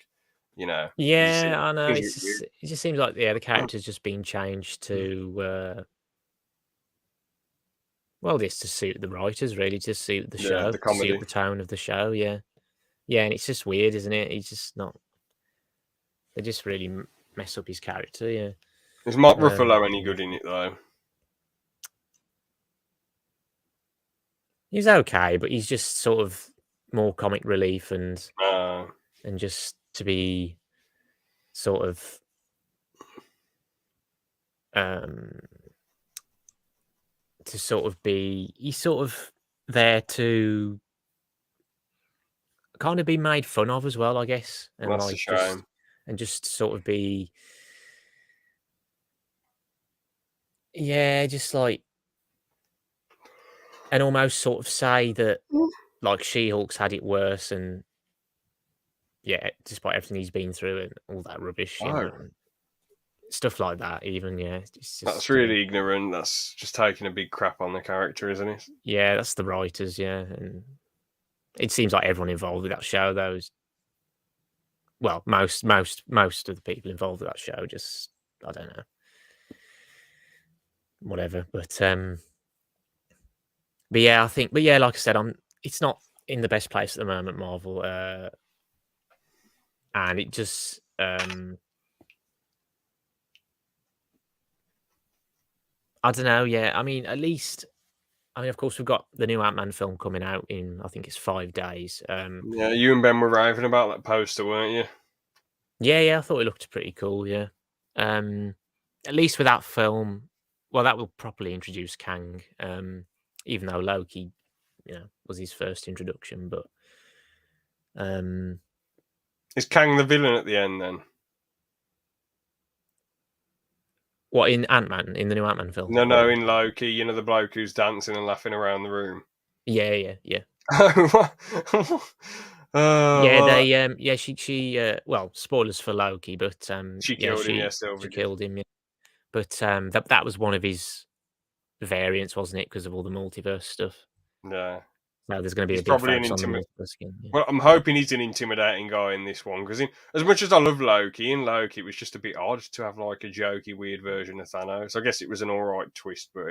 It just Yeah, seems, I know. seems a bit weird. It just seems like the character's just been changed to well, this to suit the writers, really, to suit the Yeah, show, the to suit comedy. the tone of the show. Yeah, yeah, and it's just weird, isn't it? He's just not. They just really mess up his character. Yeah, Is Mark um, Ruffalo any good in it though? he's okay, but he's just sort of more comic relief Uh, and just to be sort of um he's sort of there to kind of be made fun of as well, I guess, and that's a shame. just sort of be yeah, just like and almost sort of say that like She-Hulk's had it worse and yeah, despite everything he's been through and all that rubbish, Oh, and stuff like that even, yeah, it's that's just really ignorant. That's just taking a big crap on the character, isn't it? yeah, that's the writers, yeah, and it seems like everyone involved with that show though is well, most of the people involved with that show just I don't know, whatever, but yeah, I think but yeah, like I said, it's not in the best place at the moment, Marvel, and it just, I don't know, yeah, I mean, at least I mean, of course, we've got the new Ant-Man film coming out in, I think it's 5 days, Yeah, you and Ben were raving about that poster, weren't you? yeah, yeah, I thought it looked pretty cool, yeah, um, at least with that film well, that will properly introduce Kang, even though Loki, was his first introduction, but, um Is Kang the villain at the end then? what, in Ant-Man? In the new Ant-Man film? No, Or in Loki, the bloke who's dancing and laughing around the room. yeah, yeah, yeah. Oh, Yeah, well, they, yeah, well, spoilers for Loki, but, she yeah, killed him. Yeah, she Sylvie did. killed him, yeah. But, that was one of his variants, wasn't it? Because of all the multiverse stuff. Yeah, Now there's gonna be he's a big probably an focus on the intimate. multiverse again, yeah. Well, I'm hoping he's an intimidating guy in this one because, as much as I love Loki, in Loki it was just a bit odd to have like a jokey, weird version of Thanos. I guess it was an all right twist, but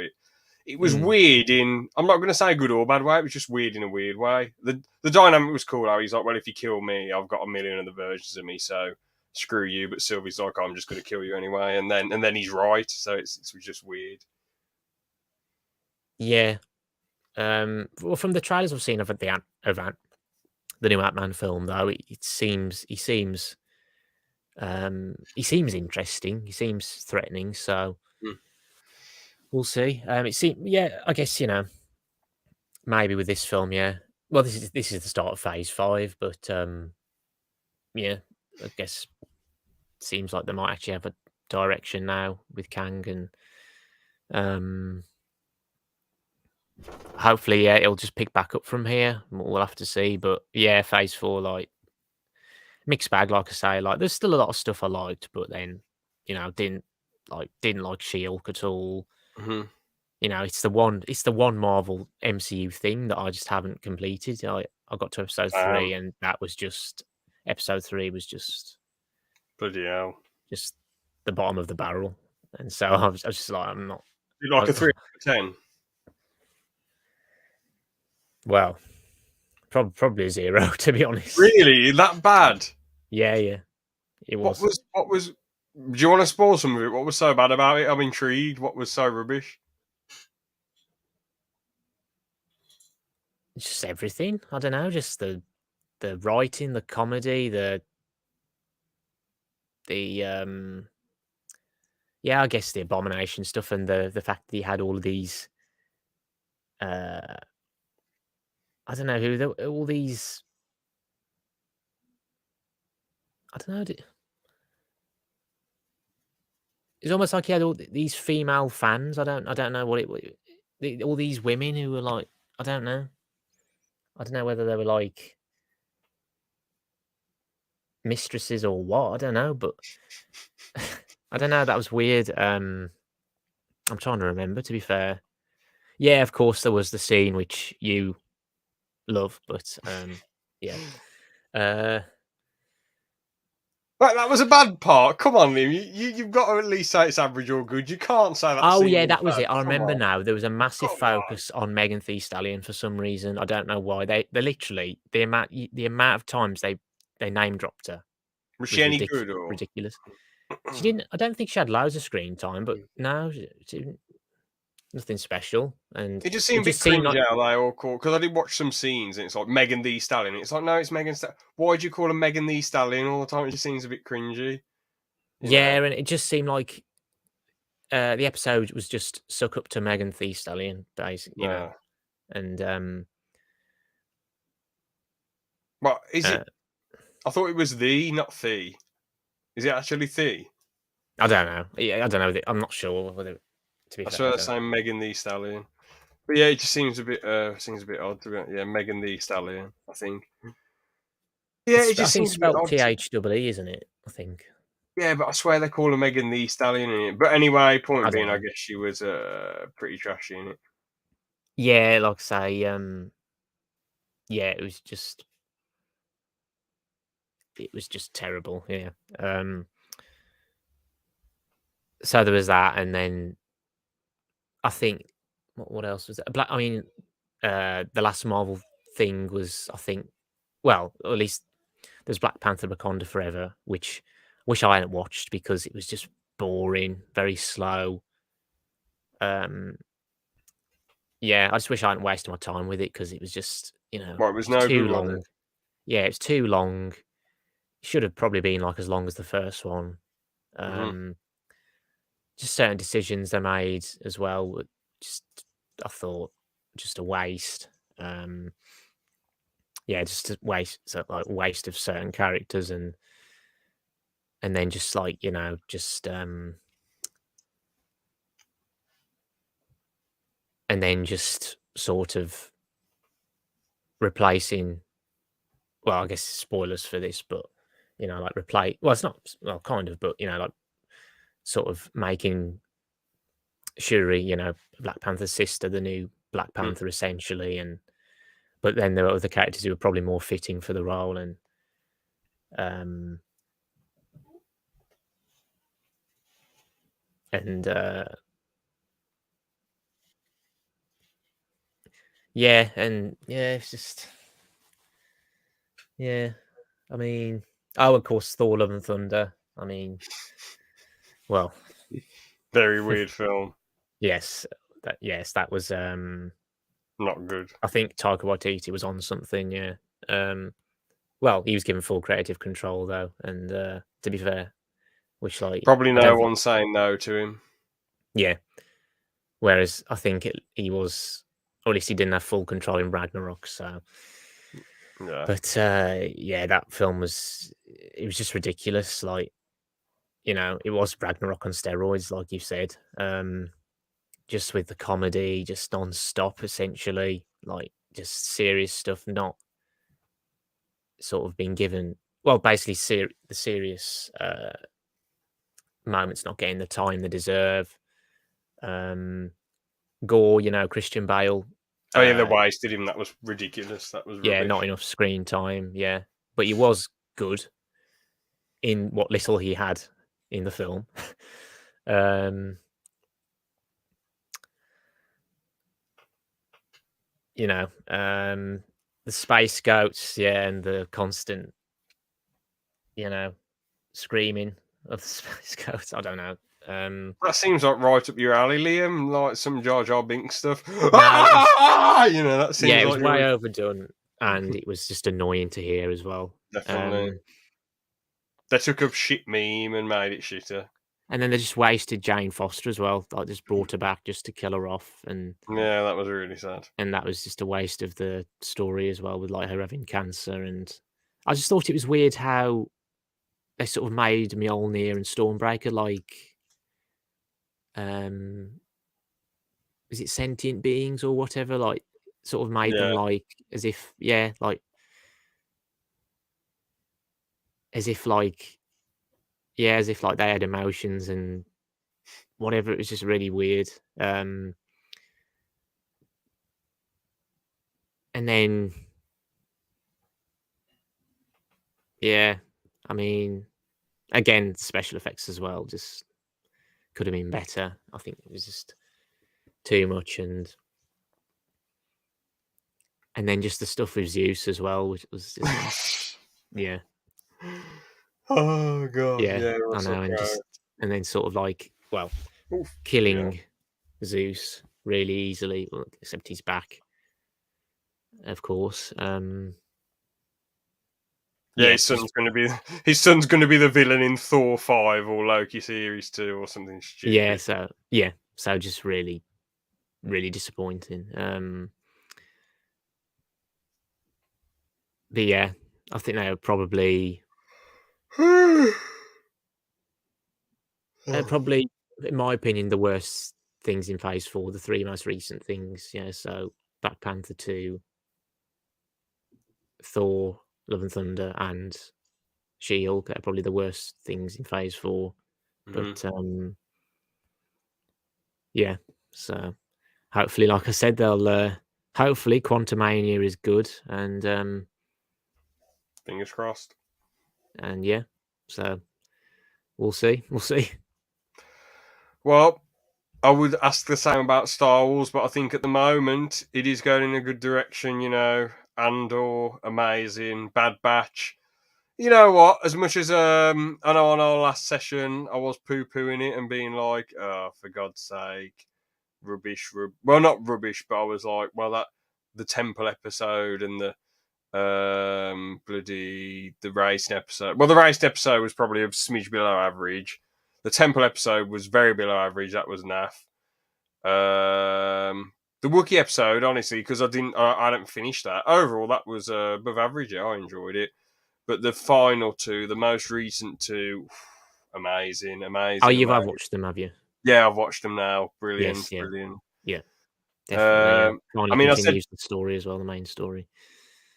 it was Mm. weird in, I'm not going to say a good or bad way, it was just weird in a weird way. The dynamic was cool. How he's like, well, if you kill me, I've got a million other versions of me, so screw you. But Sylvie's like, I'm just going to kill you anyway, and then he's right. So it was just weird. Yeah. Well, from the trailers I've seen of the new Ant-Man film, though, it seems he seems interesting. He seems threatening. So Hmm. we'll see. It seems, yeah. I guess maybe with this film, yeah. Well, this is the start of Phase 5, but yeah, I guess seems like they might actually have a direction now with Kang, and hopefully, yeah, it'll just pick back up from here. We'll have to see, but yeah, Phase 4, like mixed bag. Like I say, like there's still a lot of stuff I liked, but then didn't like She-Hulk at all. Mm-hmm. It's the one Marvel MCU thing that I just haven't completed. I got to episode 3, and that was just episode 3 was Bloody hell. just the bottom of the barrel, and so I was just like, I'm not. You like a 3 out of 10? Well, probably a 0 to be honest. Really? That bad? Yeah, it was. What was? Do you want to spoil some of it? What was so bad about it? I'm intrigued. What was so rubbish? Just everything. I don't know. Just the writing, the comedy, the yeah, I guess the Abomination stuff, and the fact that he had all of these. I don't know all these. I don't know. It's almost like he had all these female fans. I don't know what all these women who were like. I don't know. I don't know whether they were like mistresses or what. I don't know, but I don't know. That was weird. I'm trying to remember. To be fair, yeah, of course there was the scene which you love, but yeah. That was a bad part. Come on, Liam. You've got to at least say it's average or good. You can't say that. Oh yeah, scene that was bad. it. I Come remember on. now. There was a massive Come on. focus on Megan Thee Stallion for some reason. I don't know why. They literally the amount of times they name dropped her Was she was any good or? ridiculous. She didn't. I don't think she had loads of screen time, but no, nothing special. And It just seemed a bit seemed cringe like how they all call, because I did watch some scenes and it's like Megan Thee Stallion. It's like, no, it's Megan Stallion. Why do you call her Megan Thee Stallion all the time? It just seems a bit cringy. yeah, and it just seemed like the episode was just suck up to Megan Thee Stallion, basically, and But is it? I thought it was the, not the. Is it actually the? I don't know. Yeah, I don't know. I'm not sure whether. To be I fair, swear they're saying Megan Thee Stallion. But yeah, it just seems a bit odd to be. Yeah, Megan Thee Stallion, I think. Yeah, it I just think it's seems a bit spelled odd. THEE, isn't it? I think. Yeah, but I swear they call her Megan Thee Stallion in it. But anyway, point being, know. I guess she was pretty trashy in it. Yeah, like I say, yeah, it was just terrible. Yeah. So there was that, and then I think what else was it? The last Marvel thing was, I think, well, at least there's Black Panther: Wakanda Forever, which I hadn't watched because it was just boring, very slow. Yeah, I just wish I hadn't wasted my time with it because it was just, Well, it was no too good, was long. it? Yeah, it's too long. Should have probably been like as long as the first one. Mm-hmm. Just certain decisions they made as well were just, I thought, just a waste. Yeah, just a waste, waste of certain characters, and then just like and then just sort of replacing. Well, I guess spoilers for this, but like replace. Well, it's not. Well, kind of, but like sort of making Shuri, Black Panther's sister, the new Black Panther, essentially, but then there were other characters who were probably more fitting for the role, and and Yeah, and yeah, it's just yeah. I mean, oh, of course, Thor: Love and Thunder. I mean, well, Very weird film. yes, that was. Not good. I think Taika Waititi was on something. Yeah. Well, he was given full creative control though, and to be fair, which like Probably I don't no think. one saying no to him. Yeah. Whereas I think he was, or at least he didn't have full control in Ragnarok. So, Yeah. but yeah, that film it was just ridiculous. Like, it was Ragnarok on steroids, like you said. Just with the comedy, just non-stop, essentially, like just serious stuff, not sort of being given. Well, basically, the serious moments not getting the time they deserve. Um, Gore, Christian Bale. Oh yeah, they Uh, wasted him. That was ridiculous. That was Yeah, not rubbish. enough screen time, yeah. But he was good in what little he had in the film. Um, the space goats, yeah, and the constant, you know, screaming of the space goats. I don't know. That seems like right up your alley, Liam. Like some Jar Jar Binks stuff. No, it was That yeah, seems it was like way your overdone, and it was just annoying to hear as well. definitely. Um, They took a shit meme and made it shitter. and then they just wasted Jane Foster as well. Like, just brought her back just to kill her off, Yeah, that was really sad. and that was just a waste of the story as well, with like her having cancer. And I just thought it was weird how they sort of made Mjolnir and Stormbreaker like, um is it sentient beings or whatever, like sort of made them Yeah. like as if, yeah, like as if like yeah, as if like they had emotions and whatever. It was just really weird. um and then yeah, I mean, again, special effects as well just could have been better. I think it was just too much. And then just the stuff with Zeus as well, which was just yeah, Oh god, yeah, yeah, I Russell know. Crowe. And then sort of like, well, Oof, yeah. killing Zeus really easily, well, except he's back, of course. Yeah, Yeah, his just son's gonna be the villain in Thor 5 or Loki series 2 or something yeah, stupid. so just really, really disappointing. But yeah, I think they were probably, in my opinion, the worst things in Phase 4, the 3 most recent things, yeah, so Black Panther 2, Thor: Love and Thunder, and She-Hulk are probably the worst things in Phase 4. Mhm. But, yeah, so hopefully, like I said, they'll, hopefully Quantumania is good, Fingers crossed. and yeah, so we'll see, we'll see. Well, I would ask the same about Star Wars, but I think at the moment it is going in a good direction, Andor, amazing, Bad Batch. You know what? As much as I know on our last session I was poo pooing it and being like, oh, for God's sake, rubbish. Well, not rubbish, but I was like, well, that the temple episode and the bloody the racing episode. Well, the racing episode was probably a smidge below average. The temple episode was very below average. That was naff. The Wookiee episode, honestly, because I didn't finish that. Overall, that was above average. Yeah, I enjoyed it. But the final two, the most recent two, amazing, Oh, amazing, have amazing. watched them, have you? Yeah, I've watched them now. Brilliant, Yes, yeah, brilliant. yeah, definitely, yeah. Um, Finally I mean, I said, continues the story as well, the main story.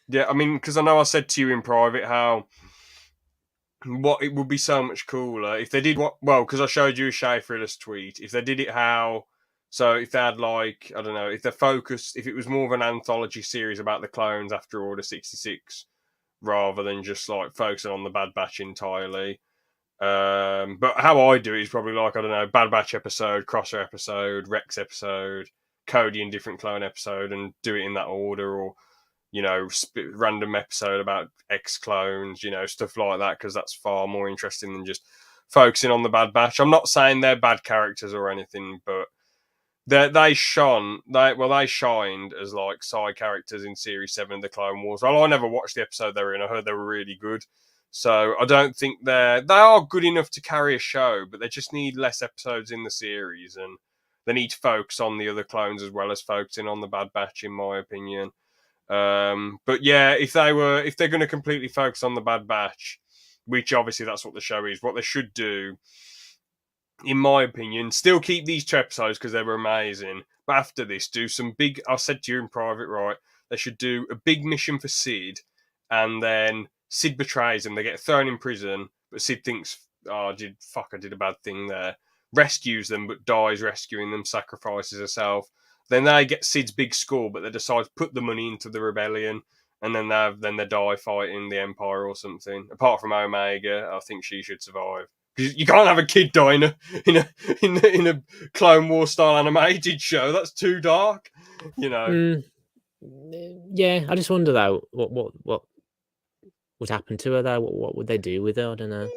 yeah, I mean, because I know I said to you in private how what it would be so much cooler if they did what, well, because I showed you a Shay Frillis tweet. If they did it how, so if they had like, I don't know, if they focused, if it was more of an anthology series about the clones after Order 66 rather than just like focusing on the Bad Batch entirely. But how I do it is probably like, I don't know, Bad Batch episode, Crosser episode, Rex episode, Cody and different clone episode and do it in that order, or random episode about X clones, stuff like that, because that's far more interesting than just focusing on the Bad Batch. I'm not saying they're bad characters or anything, but they shined as like side characters in Series 7 of the Clone Wars. Well, I never watched the episode they were in. I heard they were really good. So I don't think they are good enough to carry a show, but they just need less episodes in the series, and they need to focus on the other clones as well as focusing on the Bad Batch, in my opinion. But yeah, if they're going to completely focus on the Bad Batch, which obviously that's what the show is, what they should do, in my opinion, still keep these 2 episodes because they were amazing. But after this, do some big. I said to you in private, right? They should do a big mission for Sid, and then Sid betrays them. They get thrown in prison, but Sid thinks, "Oh, I did a bad thing there." Rescues them, but dies rescuing them. Sacrifices herself. Then they get Sid's big score, but they decide to put the money into the rebellion, and then they die fighting the Empire or something. Apart from Omega, I think she should survive. You can't have a kid die in a Clone War style animated show. That's too dark, Yeah, I just wonder though, what would happen to her though? What would they do with her? I don't know.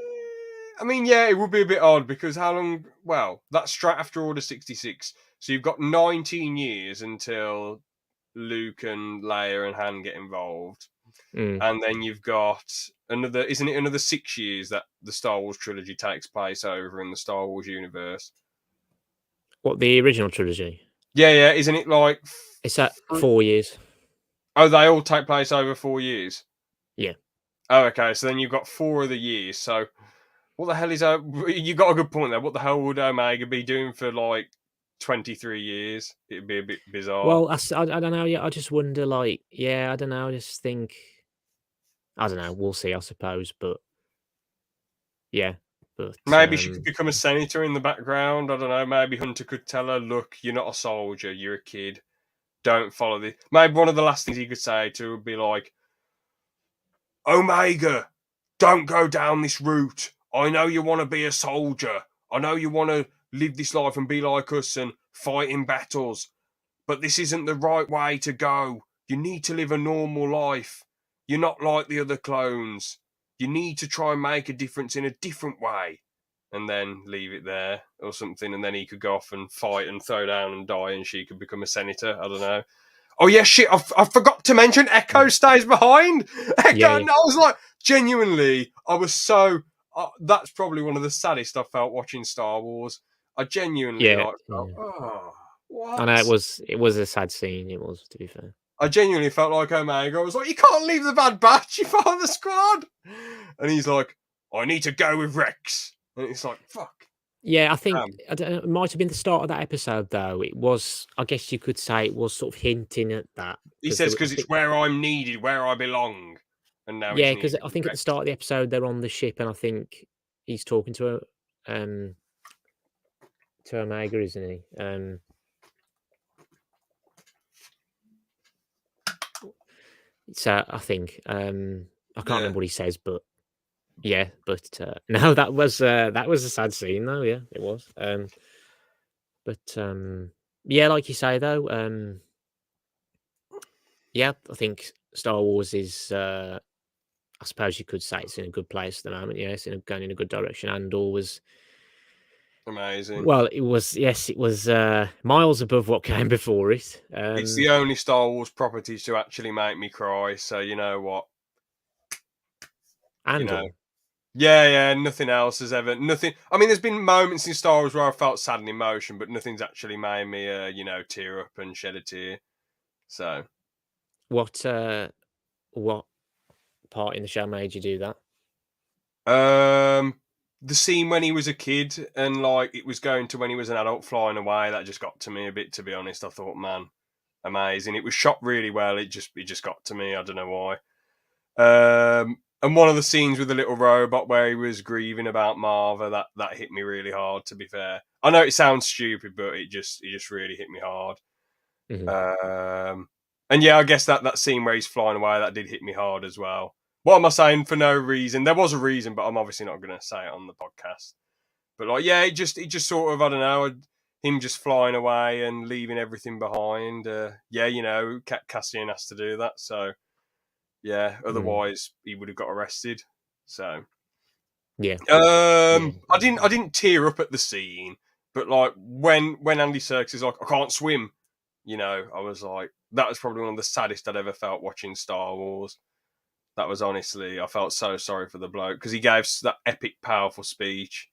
I mean, yeah, it would be a bit odd because how long? Well, that's straight after Order 66, so you've got 19 years until Luke and Leia and Han get involved. And then you've got another 6 years that the Star Wars trilogy takes place over in the Star Wars universe. What, the original trilogy? Yeah, isn't it like... It's at 4 years. Oh, they all take place over 4 years? Yeah. Oh, okay, so then you've got 4 of the years, so what the hell is... You got a good point there. What the hell would Omega be doing for, like, 23 years? It'd be a bit bizarre. Well, I don't know, yeah, I just wonder, like, yeah, I don't know, I just think... I don't know, we'll see, I suppose, but... Yeah, but... Maybe she could become a senator in the background. I don't know. Maybe Hunter could tell her, look, you're not a soldier. You're a kid. Don't follow this. Maybe one of the last things he could say to her would be like, Omega, don't go down this route. I know you want to be a soldier. I know you want to live this life and be like us and fight in battles. But this isn't the right way to go. You need to live a normal life. You're not like the other clones. You need to try and make a difference in a different way. And then leave it there or something. And then he could go off and fight and throw down and die and she could become a senator. I don't know. Oh, yeah, shit. I forgot to mention Echo stays behind. Echo, Yeah. and I was like, genuinely, I was so... that's probably one of the saddest I felt watching Star Wars. I genuinely felt, oh, what? I know, it was a sad scene, it was, to be fair. I genuinely felt like Omega. I was like, you can't leave the Bad Batch. You part of the squad. And he's like, I need to go with Rex. And it's like, fuck. Yeah, I think I don't know, it might have been the start of that episode, though. It was, I guess you could say, it was sort of hinting at that. He says, because it's where I'm needed, where I belong. And now yeah, because I think at the start of the episode they're on the ship, and I think he's talking to Omega, isn't he? So I think I can't remember what he says, but yeah, but no, that was a sad scene, though. Yeah, it was. But yeah, like you say, though, yeah, I think Star Wars is. I suppose you could say it's in a good place at the moment. Yeah, it's going in a good direction. And was amazing. Well, it was. Yes, it was miles above what came before it. It's the only Star Wars property to actually make me cry. So you know what? And yeah, nothing else has ever. Nothing. I mean, there's been moments in Star Wars where I felt sad and emotion, but nothing's actually made me, tear up and shed a tear. So, what part in the show made you do that? The scene when he was a kid and like it was going to when he was an adult flying away, that just got to me a bit, to be honest. I thought, man, amazing. It was shot really well. It just got to me. I don't know why. And one of the scenes with the little robot where he was grieving about Marva, that hit me really hard, to be fair. I know it sounds stupid, but it just really hit me hard. Mm-hmm. And yeah, I guess that scene where he's flying away, that did hit me hard as well. What am I saying for no reason? There was a reason, but I'm obviously not going to say it on the podcast. But like, yeah, it just sort of, I don't know. him just flying away and leaving everything behind. Yeah, Cassian has to do that. So, yeah, otherwise he would have got arrested. So, Yeah. I didn't tear up at the scene, but like when Andy Serkis is like, I can't swim, I was like, that was probably one of the saddest I'd ever felt watching Star Wars. That was honestly, I felt so sorry for the bloke because he gave that epic, powerful speech.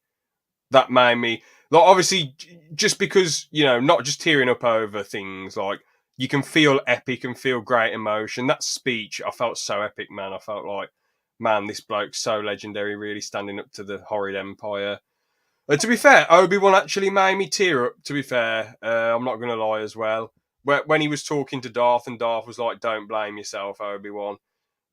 That made me, like, obviously, just because, not just tearing up over things, like, you can feel epic and feel great emotion. That speech, I felt so epic, man. I felt like, man, this bloke's so legendary, really standing up to the horrid empire. To be fair, Obi-Wan actually made me tear up, to be fair. I'm not going to lie as well. When he was talking to Darth and Darth was like, don't blame yourself, Obi-Wan.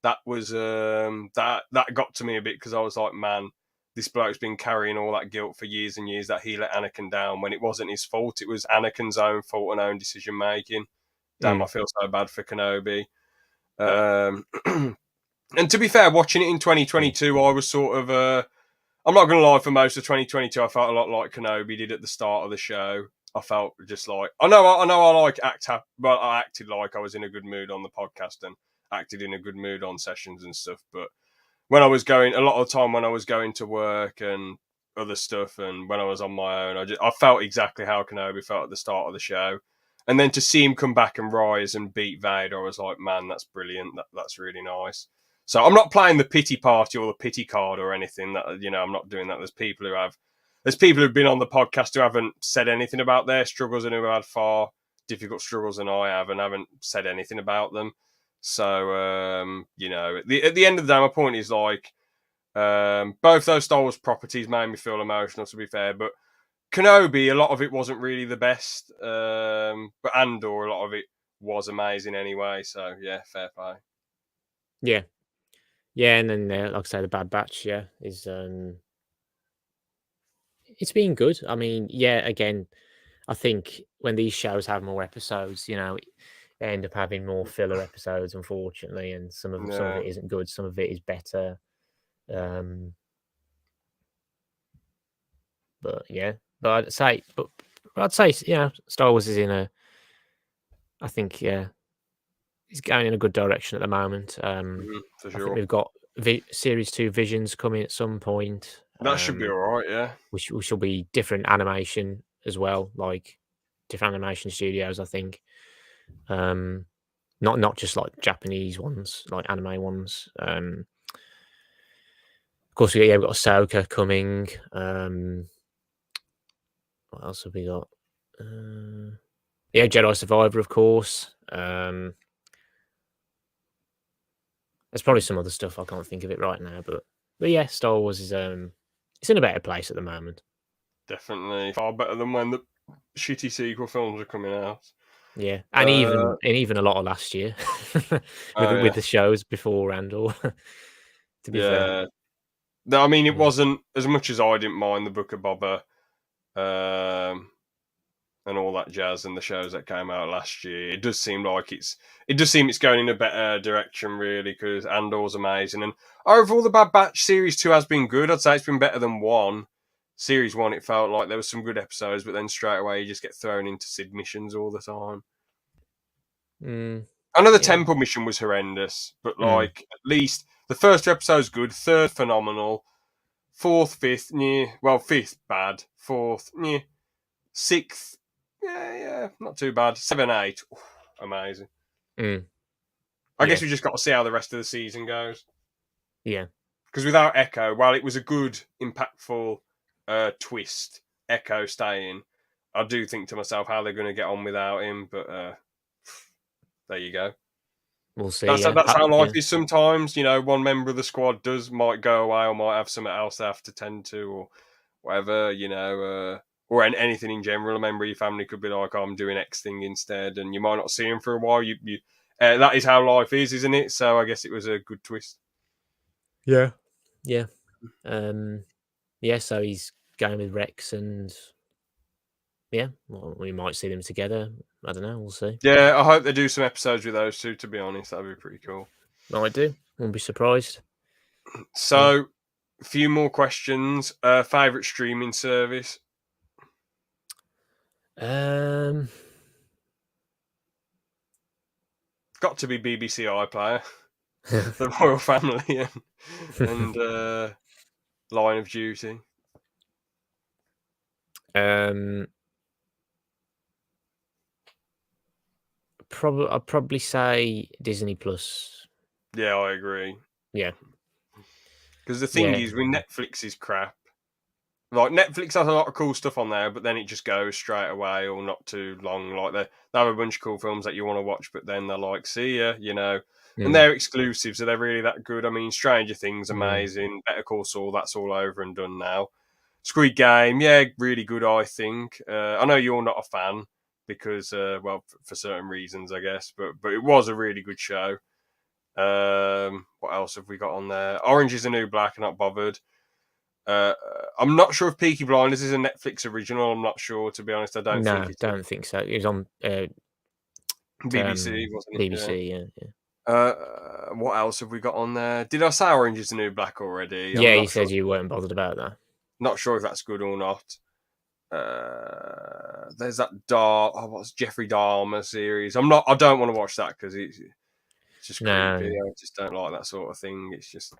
That was, that got to me a bit because I was like, man, this bloke's been carrying all that guilt for years and years that he let Anakin down when it wasn't his fault. It was Anakin's own fault and own decision making. Damn, I feel so bad for Kenobi. And to be fair, watching it in 2022, I was sort of, I'm not going to lie, for most of 2022, I felt a lot like Kenobi did at the start of the show. I felt just like, I know I like but I acted like I was in a good mood on the podcast and acted in a good mood on sessions and stuff. But when I was going, a lot of the time when I was going to work and other stuff, and when I was on my own, I felt exactly how Kenobi felt at the start of the show. And then to see him come back and rise and beat Vader, I was like, man, that's brilliant. That's really nice. So I'm not playing the pity party or the pity card or anything. That I'm not doing that. There's people who've been on the podcast who haven't said anything about their struggles and who have had far difficult struggles than I have and haven't said anything about them. So at the end of the day, my point is like both those Star Wars properties made me feel emotional. To be fair, but Kenobi, a lot of it wasn't really the best, but Andor, a lot of it was amazing anyway. So yeah, fair play. Yeah. Yeah, and then like I say, the Bad Batch, is it's been good. I mean, yeah, again, I think when these shows have more episodes, they end up having more filler episodes, unfortunately, and some of it isn't good, some of it is better. But yeah, but I'd say Star Wars is I think it's going in a good direction at the moment. For I sure. think we've got Series 2 Visions coming at some point. That should be all right, yeah. Which will be different animation as well, like different animation studios, I think. Not just like Japanese ones, like anime ones. Of course, we've got Ahsoka coming. What else have we got? Jedi Survivor, of course. There's probably some other stuff I can't think of it right now, but yeah, Star Wars is it's in a better place at the moment. Definitely far better than when the shitty sequel films are coming out. Yeah, and even a lot of last year with the shows before Andor. To be fair, I mean, it wasn't as much as I didn't mind the Book of Boba, and all that jazz and the shows that came out last year. It does seem it's going in a better direction, really, because Andor's amazing. And overall, the Bad Batch Series 2 has been good. I'd say it's been better than 1. Series 1, it felt like there was some good episodes, but then straight away you just get thrown into Sid missions all the time. I know the Temple mission was horrendous, but like at least the first 2 episodes good, 3rd phenomenal, 4th, 5th, well, 5th bad, 4th, 6th, yeah, not too bad, 7, 8, amazing. I guess we just got to see how the rest of the season goes. Yeah, because without Echo, while it was a good, impactful twist, Echo staying, I do think to myself how they're going to get on without him. But there you go. We'll see. That's how life is sometimes. One member of the squad might go away or might have something else they have to tend to or whatever. Or anything in general. A member of your family could be like, I'm doing X thing instead, and you might not see him for a while. That is how life is, isn't it? So I guess it was a good twist. Yeah. So he's going with Rex, and we might see them together. I don't know. We'll see. Yeah, I hope they do some episodes with those two. To be honest, that'd be pretty cool. Might do. Won't be surprised. So, a few more questions. Favorite streaming service? Got to be BBC iPlayer, the Royal Family, and Line of Duty. I'd probably say Disney Plus. Yeah, I agree. Yeah. Because the thing Yeah. is, with Netflix is crap. Like, Netflix has a lot of cool stuff on there, but then it just goes straight away or not too long. Like, they have a bunch of cool films that you want to watch, but then they're like, see ya, you know. And they're exclusive, so they're really that good. I mean, Stranger Things, amazing. Better Call Saul, that's all over and done now. Squid Game, yeah, really good, I think. I know you're not a fan because, well, for certain reasons, I guess, but it was a really good show. What else have we got on there? Orange is the New Black, not bothered. I'm not sure if Peaky Blinders is a Netflix original. I'm not sure, to be honest. I don't think it's don't think so. It was on BBC, wasn't it? BBC, yeah. What else have we got on there? Did I say Orange is the New Black already? Yeah, you said you weren't bothered about that. Not sure if that's good or not. There's that what's Jeffrey Dahmer series. I don't want to watch that because it's just creepy. I just don't like that sort of thing. It's just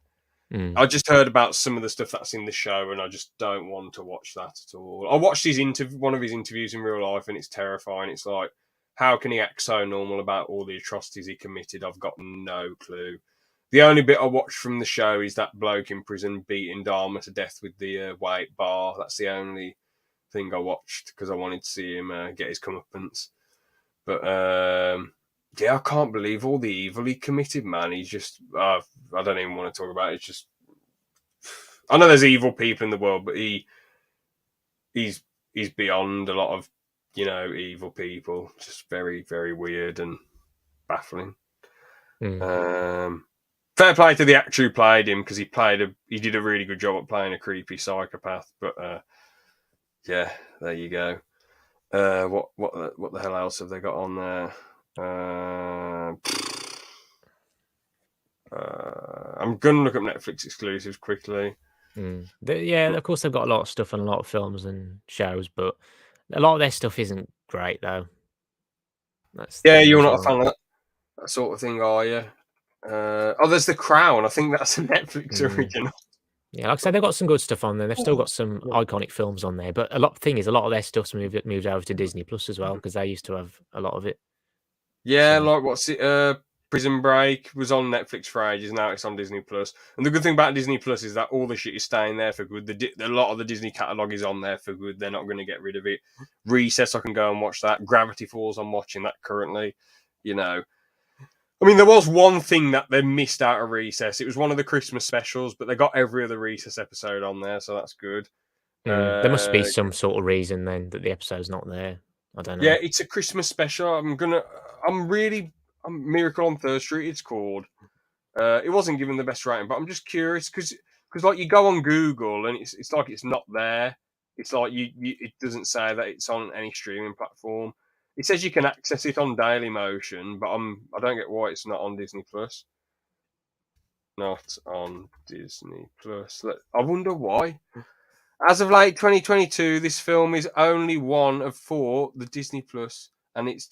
I just heard about some of the stuff that's in the show, and I just don't want to watch that at all. I watched one of his interviews in real life, and it's terrifying. It's like, how can he act so normal about all the atrocities he committed? I've got no clue. The only bit I watched from the show is that bloke in prison beating Dahmer to death with the weight bar. That's the only thing I watched because I wanted to see him get his comeuppance. But yeah, I can't believe all the evil he committed, man. He's just, I don't even want to talk about it. It's just, I know there's evil people in the world, but he's beyond a lot of, evil people. Just very, very weird and baffling. Fair play to the actor who played him because he did a really good job at playing a creepy psychopath. But yeah, there you go. What the hell else have they got on there? I'm gonna look up Netflix exclusives quickly. Yeah, of course they've got a lot of stuff and a lot of films and shows, but a lot of their stuff isn't great though. You're not a fan of that sort of thing, are you? There's The Crown. I think that's a Netflix original. Yeah, like I said, they've got some good stuff on there. They've still got some iconic films on there, but a lot of their stuff's moved over to Disney Plus as well because they used to have a lot of it. Yeah, like what's it? Prison Break was on Netflix for ages. Now it's on Disney Plus. And the good thing about Disney Plus is that all the shit is staying there for good. A lot of the Disney catalog is on there for good. They're not going to get rid of it. Recess, I can go and watch that. Gravity Falls, I'm watching that currently. I mean, there was one thing that they missed out of Recess. It was one of the Christmas specials, but they got every other Recess episode on there, so that's good. There must be some sort of reason then that the episode's not there. I don't know. Yeah, it's a Christmas special. Miracle on Third Street, it's called. It wasn't given the best rating, but I'm just curious because like you go on Google and it's like it's not there. It's like it doesn't say that it's on any streaming platform. It says you can access it on Dailymotion, but I don't get why it's not on Disney Plus. Not on Disney Plus. I wonder why. As of late 2022, this film is only one of 4 the Disney Plus and its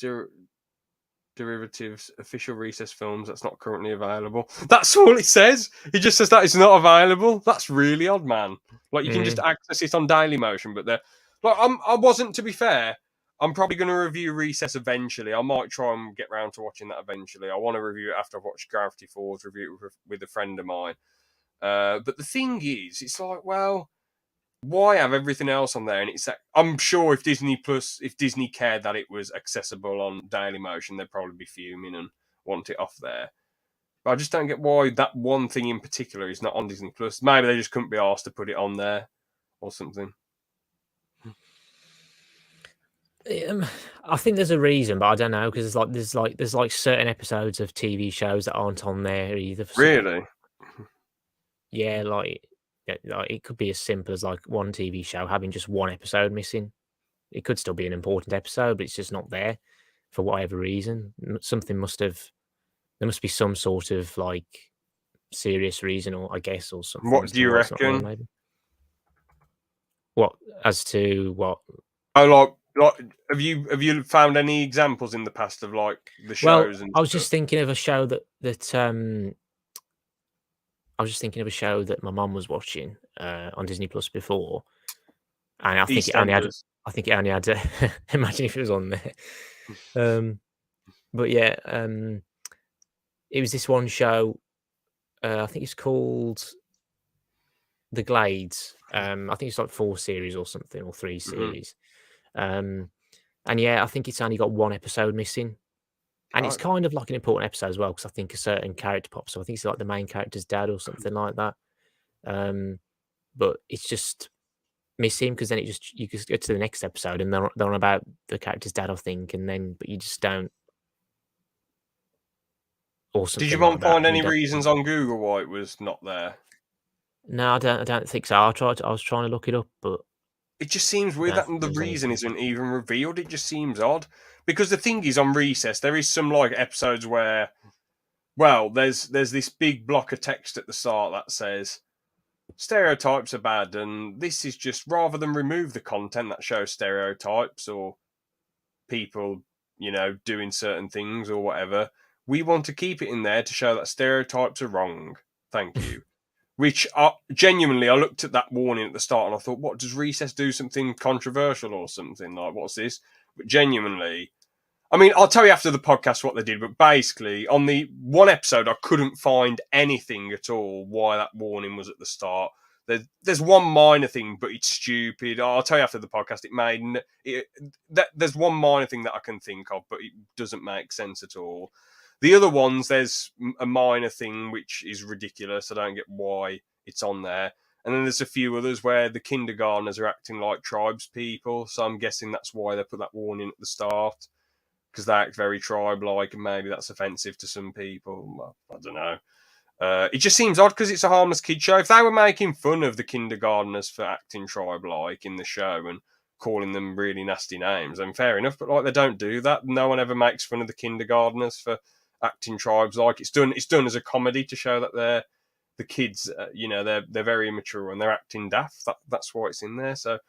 derivatives official Recess films that's not currently available. That's all it says. It just says that it's not available. That's really odd, man. Like you can just access it on Dailymotion, but I wasn't, to be fair. I'm probably going to review Recess eventually. I might try and get round to watching that eventually. I want to review it after I've watched Gravity Falls, review it with a friend of mine. But the thing is, it's like, well, why have everything else on there? And I'm sure if Disney cared that it was accessible on Dailymotion, they'd probably be fuming and want it off there. But I just don't get why that one thing in particular is not on Disney Plus. Maybe they just couldn't be asked to put it on there or something. I think there's a reason, but I don't know because there's like certain episodes of TV shows that aren't on there either. Really? Yeah, like it could be as simple as like one TV show having just one episode missing. It could still be an important episode, but it's just not there for whatever reason. There must be some sort of like serious reason, or I guess, or something. What do you reckon? What as to what? Oh, like Like, have you found any examples in the past of like the Well, shows and I was stuff? just thinking of a show I was just thinking of a show that my mum was watching on Disney Plus before, and EastEnders. I think it only had imagine if it was on there. Um, but yeah, it was this one show. I think it's called The Glades. I think it's like 4 series or something, or 3 Mm-hmm. series. Um, and yeah, I think it's only got 1 episode missing. And it's Right. kind of like an important episode as well, because I think a certain character pops up. I think it's like the main character's dad or something like that. But it's just missing, because then you just get to the next episode and they're on about the character's dad, I think, and then but you just don't, or Did your something mum like that, find and you any don't. reasons on Google why it was not there? No, I don't think so. I was trying to look it up, but It just seems I weird don't that think the there was reason anything. isn't even revealed. It just seems odd. Because the thing is, on Recess, there is some like episodes where, well, there's this big block of text at the start that says stereotypes are bad, and this is just, rather than remove the content that shows stereotypes or people, doing certain things or whatever, we want to keep it in there to show that stereotypes are wrong. Thank you. Which genuinely, I looked at that warning at the start and I thought, what, does Recess do something controversial or something? Like, what's this? But genuinely, I mean, I'll tell you after the podcast what they did, but basically, on the one episode, I couldn't find anything at all why that warning was at the start. There's one minor thing, but it's stupid. I'll tell you after the podcast. There's one minor thing that I can think of, but it doesn't make sense at all. The other ones, there's a minor thing which is ridiculous. I don't get why it's on there. And then there's a few others where the kindergartners are acting like tribes people. So I'm guessing that's why they put that warning at the start, because they act very tribe-like, and maybe that's offensive to some people. Well, I don't know. It just seems odd because it's a harmless kid show. If they were making fun of the kindergartners for acting tribe-like in the show and calling them really nasty names, then fair enough. But like, they don't do that. No one ever makes fun of the kindergartners for acting tribes-like. It's done as a comedy to show that the kids, they're very immature and they're acting daft. That's why it's in there. So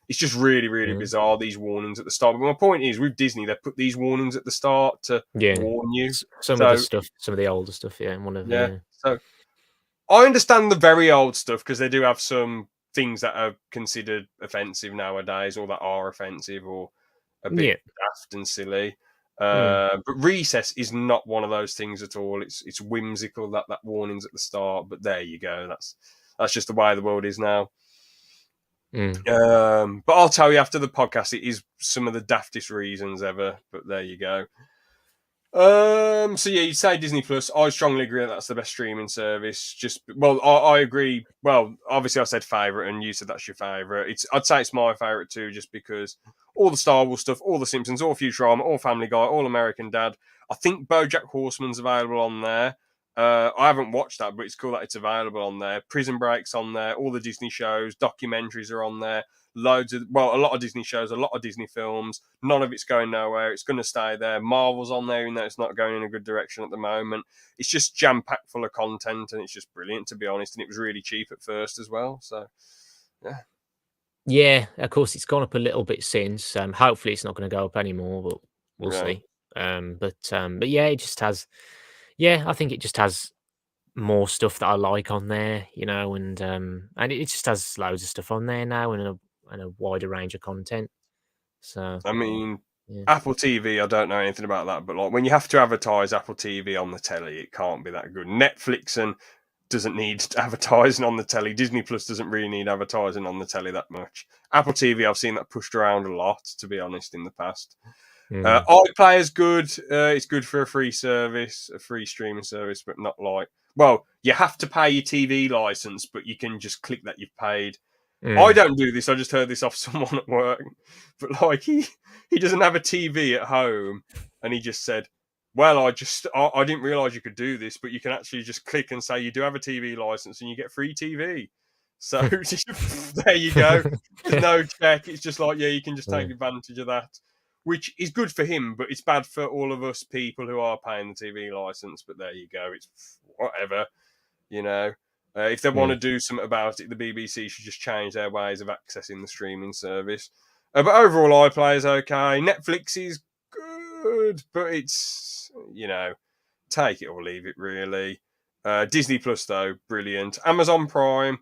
it's just really, really bizarre, these warnings at the start. But my point is, with Disney, they put these warnings at the start to Yeah, warn you. some of the So, stuff, some of the older stuff, yeah, and one of yeah. yeah. So I understand the very old stuff because they do have some things that are considered offensive nowadays, or that are offensive, or a bit Yeah. daft and silly. Mm. But Recess is not one of those things at all. It's whimsical that warning's at the start. But there you go. That's just the way the world is now. But I'll tell you after the podcast, it is some of the daftest reasons ever. But there you go. So yeah, you'd say Disney Plus. I strongly agree that that's the best streaming service. I agree. Well, obviously I said favorite, and you said that's your favorite. I'd say it's my favorite too, just because all the Star Wars stuff, all the Simpsons, all Futurama, all Family Guy, all American Dad. I think BoJack Horseman's available on there. I haven't watched that, but it's cool that it's available on there. Prison Break's on there. All the Disney shows, documentaries are on there. A lot of Disney shows, a lot of Disney films. None of it's going nowhere. It's going to stay there. Marvel's on there, even though it's not going in a good direction at the moment. It's just jam-packed full of content, and it's just brilliant, to be honest. And it was really cheap at first as well. So, yeah. Yeah, of course, it's gone up a little bit since. Hopefully, it's not going to go up anymore, but we'll Yeah. see. But yeah, it just has. Yeah, I think it just has more stuff that I like on there, and it just has loads of stuff on there now, and a wider range of content. So I mean, yeah, Apple TV, I don't know anything about that, but like when you have to advertise Apple TV on the telly, it can't be that good. Netflix doesn't need advertising on the telly. Disney Plus doesn't really need advertising on the telly that much. Apple TV, I've seen that pushed around a lot, to be honest, in the past. iPlayer is good. It's good for a free service, a free streaming service, but not like, well, you have to pay your TV license, but you can just click that you've paid. I don't do this. I just heard this off someone at work. But like he doesn't have a TV at home, and he just said, "Well, I didn't realize you could do this, but you can actually just click and say you do have a TV license, and you get free TV." So there you go. There's no check. It's just like, yeah, you can just take advantage of that, which is good for him, but it's bad for all of us people who are paying the TV license. But there you go. It's whatever, you know. If they want to do something about it, the BBC should just change their ways of accessing the streaming service. But overall, iPlayer is okay. Netflix is good, but it's, take it or leave it, really. Disney Plus, though, brilliant. Amazon Prime,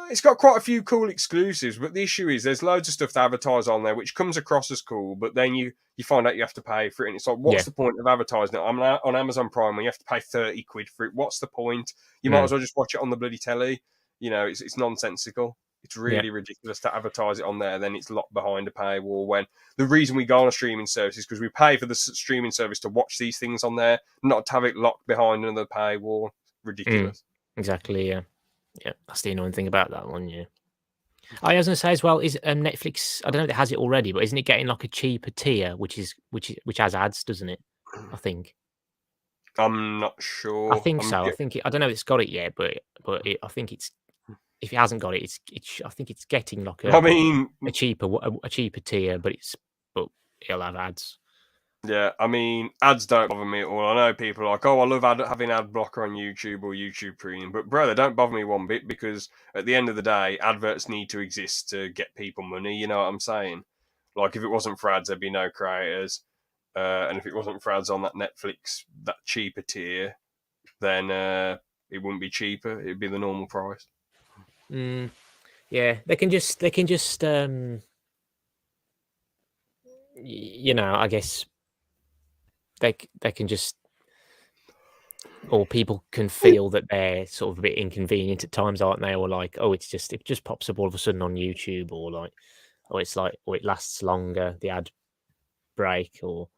it's got quite a few cool exclusives, but the issue is there's loads of stuff to advertise on there, which comes across as cool, but then you find out you have to pay for it, and it's like, what's the point of advertising it on Amazon Prime when you have to pay 30 quid for it? What's the point? You might as well just watch it on the bloody telly. It's nonsensical. It's really ridiculous to advertise it on there. Then it's locked behind a paywall. When the reason we go on a streaming service is because we pay for the streaming service to watch these things on there, not to have it locked behind another paywall. Ridiculous. Exactly. Yeah. Yeah. That's the annoying thing about that one. Yeah. I was going to say as well, is Netflix? I don't know if it has it already, but isn't it getting like a cheaper tier, which has ads, doesn't it? I think. I'm not sure. I think so. I think I don't know if it's got it yet, but I think it's. If it hasn't got it, I think it's getting like a cheaper tier, but it'll have ads. Yeah, I mean, ads don't bother me at all. I know people are like, oh, I love having ad blocker on YouTube or YouTube Premium, but bro, they don't bother me one bit, because at the end of the day, adverts need to exist to get people money. You know what I'm saying? Like, if it wasn't for ads, there'd be no creators, and if it wasn't for ads on that Netflix, that cheaper tier, then it wouldn't be cheaper. It'd be the normal price. Yeah, they can just I guess they can just, or people can feel that they're sort of a bit inconvenient at times, aren't they? Or like, oh, it just pops up all of a sudden on YouTube, or like, or it's like, or it lasts longer, the ad break, or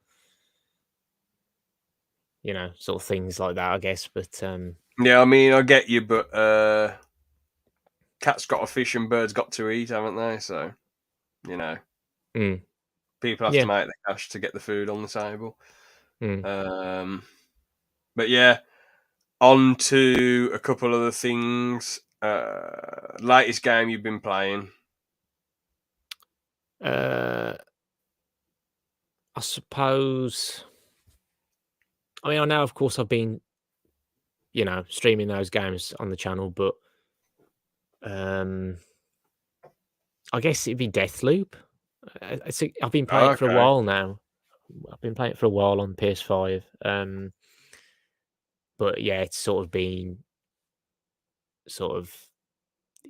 sort of things like that, I guess. But yeah, I mean, I get you, but cat's got to fish and birds got to eat, haven't they? So, people have to make the cash to get the food on the table. But yeah, on to a couple other things. Latest game you've been playing? I suppose. I mean, I know, of course, I've been, streaming those games on the channel, but I guess it'd be Deathloop. I've been playing it for a while now. I've been playing it for a while on PS5. But yeah, it's sort of been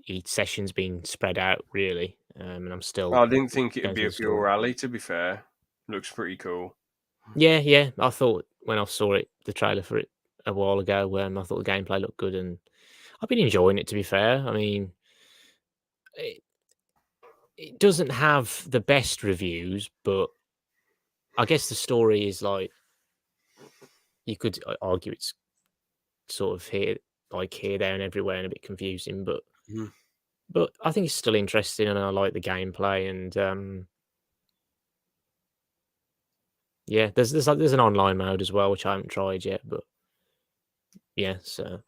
each session's been spread out, really. And I'm still. I didn't think it'd be a pure rally, to be fair. Looks pretty cool. Yeah. I thought when I saw the trailer for it a while ago, I thought the gameplay looked good, and I've been enjoying it, to be fair. I mean, it doesn't have the best reviews, but I guess the story is like, you could argue it's sort of here, there, and everywhere, and a bit confusing, but I think it's still interesting, and I like the gameplay, and yeah, there's an online mode as well, which I haven't tried yet, but yeah, so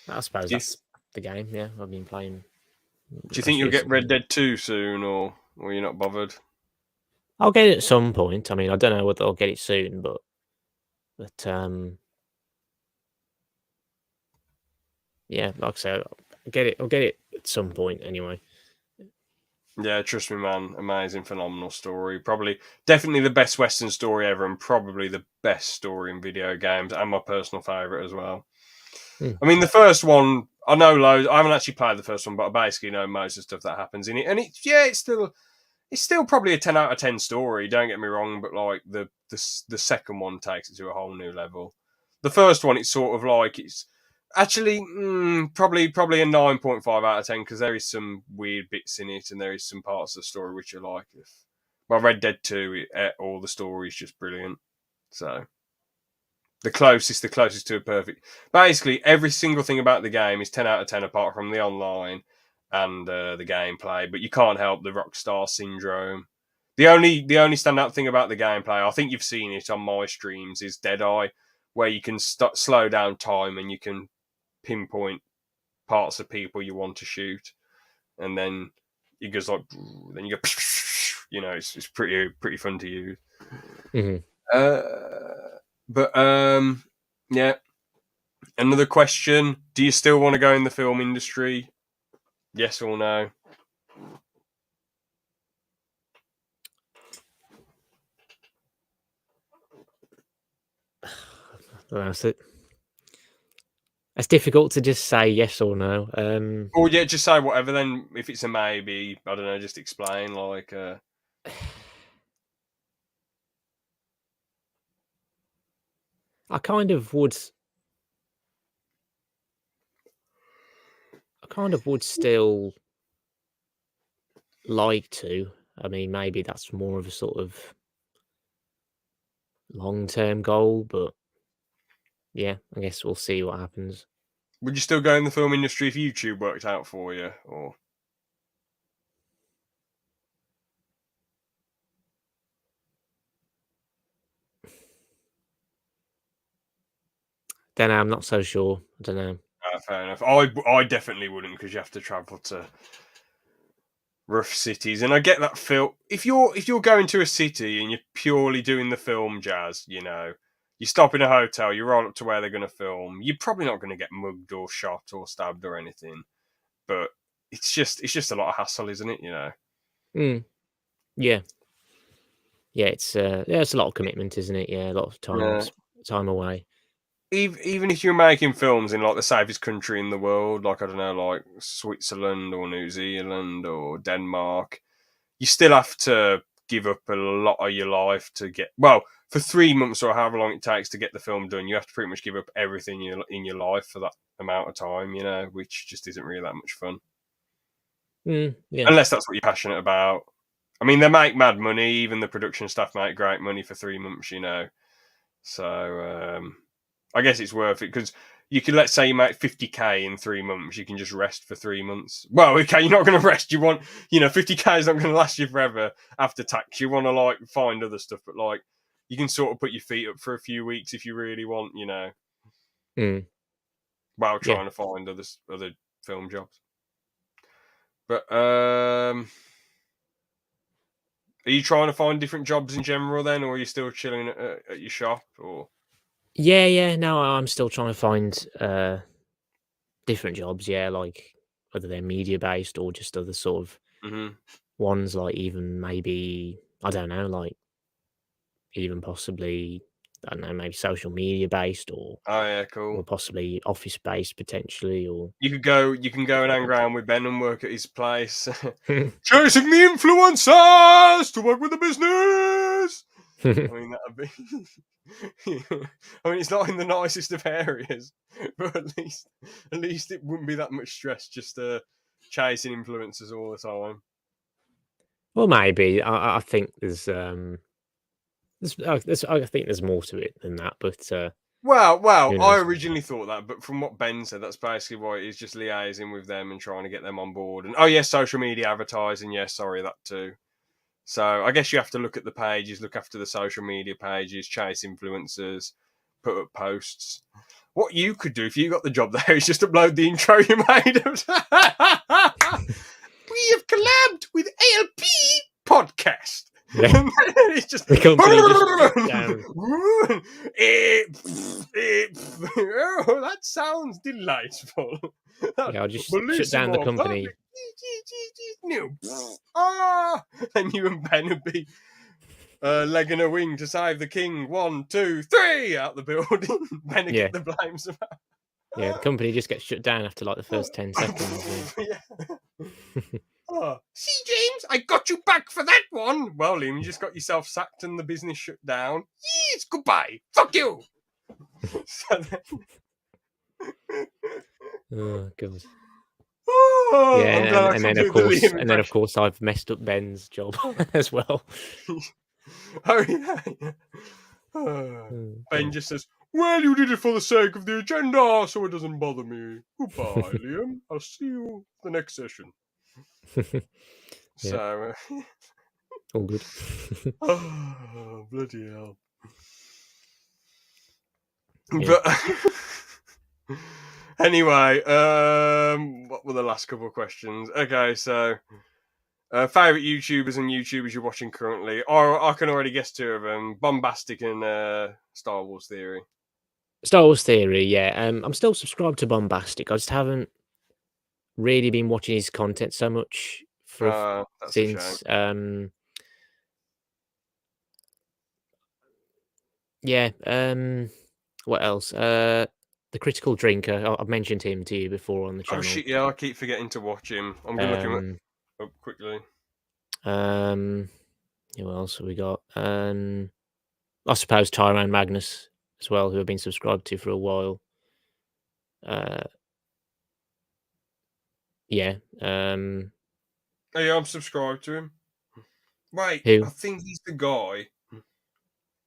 I suppose that's the game. Yeah, I've been playing. Do you think you'll get Red Dead 2 soon, or you're not bothered? I'll get it at some point. I mean, I don't know whether I'll get it soon, but yeah, like I said, I'll get it at some point anyway. Yeah, trust me, man. Amazing, phenomenal story. Definitely the best Western story ever, and probably the best story in video games, and my personal favourite as well. I mean, the first one, I know loads. I haven't actually played the first one, but I basically know most of the stuff that happens in it. And it's still probably a 10 out of 10 story. Don't get me wrong, but like the second one takes it to a whole new level. The first one, it's sort of like it's actually probably a 9.5 out of 10, because there is some weird bits in it, and there is some parts of the story which are like, well, Red Dead 2, all the story is just brilliant. So. The closest to a perfect. Basically, every single thing about the game is 10 out of 10, apart from the online and the gameplay. But you can't help the Rockstar syndrome. The only standout thing about the gameplay, I think you've seen it on my streams, is Deadeye, where you can slow down time and you can pinpoint parts of people you want to shoot, and then it goes like, then you go, it's pretty fun to use. But yeah. Another question: do you still want to go in the film industry? Yes or no? That's it. It's difficult to just say yes or no. Or yeah, just say whatever. Then if it's a maybe, I don't know. Just explain like. I kind of would still like to. I mean, maybe that's more of a sort of long-term goal, but yeah, I guess we'll see what happens. Would you still go in the film industry if YouTube worked out for you, or? Don't know. I'm not so sure. I don't know. Fair enough. I definitely wouldn't, because you have to travel to rough cities, and I get that feel. If you're going to a city and you're purely doing the film jazz, you know, you stop in a hotel, you roll up to where they're going to film. You're probably not going to get mugged or shot or stabbed or anything, but it's just a lot of hassle, isn't it? You know. Yeah. Yeah, it's a lot of commitment, isn't it? Yeah, a lot of time away. Even if you're making films in like the safest country in the world, like I don't know, like Switzerland or New Zealand or Denmark, you still have to give up a lot of your life to get, well, for 3 months or however long it takes to get the film done. You have to pretty much give up everything in your life for that amount of time, you know, which just isn't really that much fun. Yeah. Unless that's what you're passionate about. I mean, they make mad money. Even the production staff make great money for 3 months, you know. So I guess it's worth it, because you could, let's say you make 50k in 3 months, you can just rest for 3 months. Well, okay, you're not going to rest. You want, 50k is not going to last you forever after tax. You want to like find other stuff, but like you can sort of put your feet up for a few weeks if you really want, while trying to find other film jobs. But are you trying to find different jobs in general then, or are you still chilling at your shop, or? Yeah. No, I'm still trying to find different jobs. Yeah, like whether they're media based or just other sort of ones, like even maybe, I don't know, like even possibly, I don't know, maybe social media based, or Oh yeah, cool. possibly office based potentially, or You can go and hang around with Ben and work at his place. Chasing the influencers to work with the business. I mean, that'd be. I mean, it's not in the nicest of areas, but at least it wouldn't be that much stress just chasing influencers all the time. well, maybe I think there's I think there's more to it than that, but Well, who I knows? originally thought that, but from what Ben said, that's basically why it is, just liaising with them and trying to get them on board. And oh yes, social media advertising, yes, sorry, that too. So I guess you have to look at the pages, look after the social media pages, chase influencers, put up posts. What you could do if you got the job there is just upload the intro you made. We have collabed with ALP Podcast. Yeah. It's just The company just oh, that sounds delightful. Yeah, I'll just shut down the company. And you and Ben would be legging a wing to save the king. 1, 2, 3 out the building. Ben would get the blame somehow. Yeah, the company just gets shut down after like the first 10 seconds. See, James, I got you back for that one. Well, Liam, you just got yourself sacked and the business shut down. Yes, goodbye. Fuck you. Oh god. Oh, yeah, and then of course I've messed up Ben's job as well. Oh yeah. Ben just says, "Well, you did it for the sake of the agenda, so it doesn't bother me. Goodbye, Liam. I'll see you the next session." So, all good. Oh, bloody hell! Yeah. But anyway, what were the last couple of questions? Okay, so favorite YouTubers and YouTubers you're watching currently? I can already guess 2 of them: Bombastic and Star Wars Theory. Star Wars Theory, yeah. I'm still subscribed to Bombastic. I just haven't really been watching his content so much since. Yeah. What else? The Critical Drinker. I've mentioned him to you before on the channel. Oh shit! Yeah, I keep forgetting to watch him. I'm gonna look him up quickly. Who else have we got? I suppose Tyrone Magnus as well, who I've been subscribed to for a while. Yeah. Oh yeah, I'm subscribed to him. Wait, Who? I think he's the guy.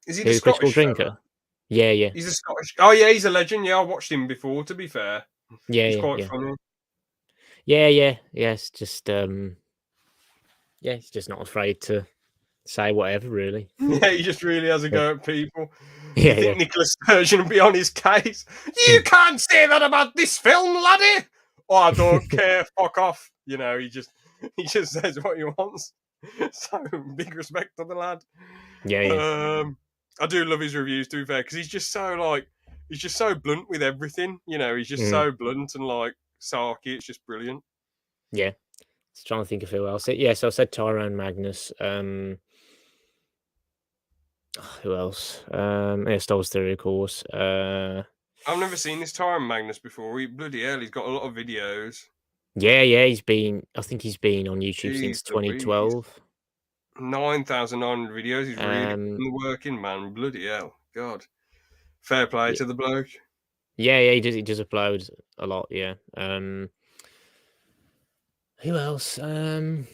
Is he the Who? Critical Scottish fella? Drinker? Yeah, yeah, He's a Scottish. Oh yeah, he's a legend. Yeah, I watched him before. To be fair, yeah, he's yeah, quite yeah, funny. yeah. It's just yeah, he's just not afraid to say whatever, really. Yeah, he just really has a Yeah, go at people. yeah, You think yeah. Nicholas Sturgeon would be on his case? You can't say that about this film, laddie. Oh, I don't care. Fuck off. You know, he just says what he wants. So big respect to the lad. Yeah, yeah. I do love his reviews, to be fair, because he's just so blunt with everything. You know, he's just so blunt and like sarky. It's just brilliant. Yeah. Just trying to think of who else. Yeah, so I said Tyrone Magnus. Who else? Yeah, Star Wars Theory, of course. I've never seen this Tyrone Magnus before. Bloody hell, he's got a lot of videos. Yeah, I think he's been on YouTube since Jeez Louise. 2012. 9,900 videos. He's really putting the work in, man. Bloody hell. God. Fair play Yeah. to the bloke. Yeah, he does upload a lot, yeah. Who else? I'm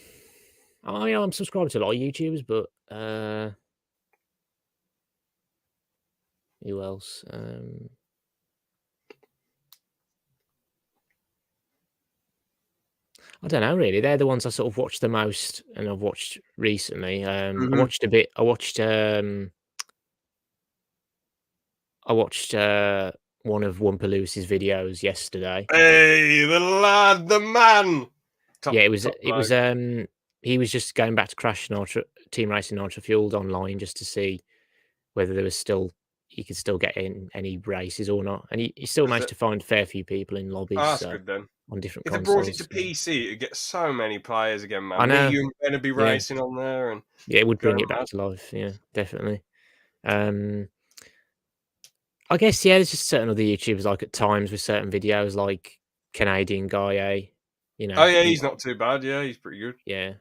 subscribed to a lot of YouTubers, but who else? I don't know really. They're the ones I sort of watched the most and I've watched recently. I watched a bit. I watched one of Wumpaloos's videos yesterday. Hey, the lad, the man. Yeah, it was he was just going back to Crash Team Racing Nitro Fueled online just to see whether there was still he could still get in any races or not. And he still managed to find a fair few people in lobbies. Oh, that's good then. On different If they consoles. brought it to PC, it'd get so many players again, man. I know. Me, you, and Ben would be racing on there, and yeah, it would bring it back to life. Yeah, definitely. I guess there's just certain other YouTubers like at times with certain videos, like Canadian guy, you know. Oh yeah, he's not too bad. Yeah, he's pretty good. Yeah.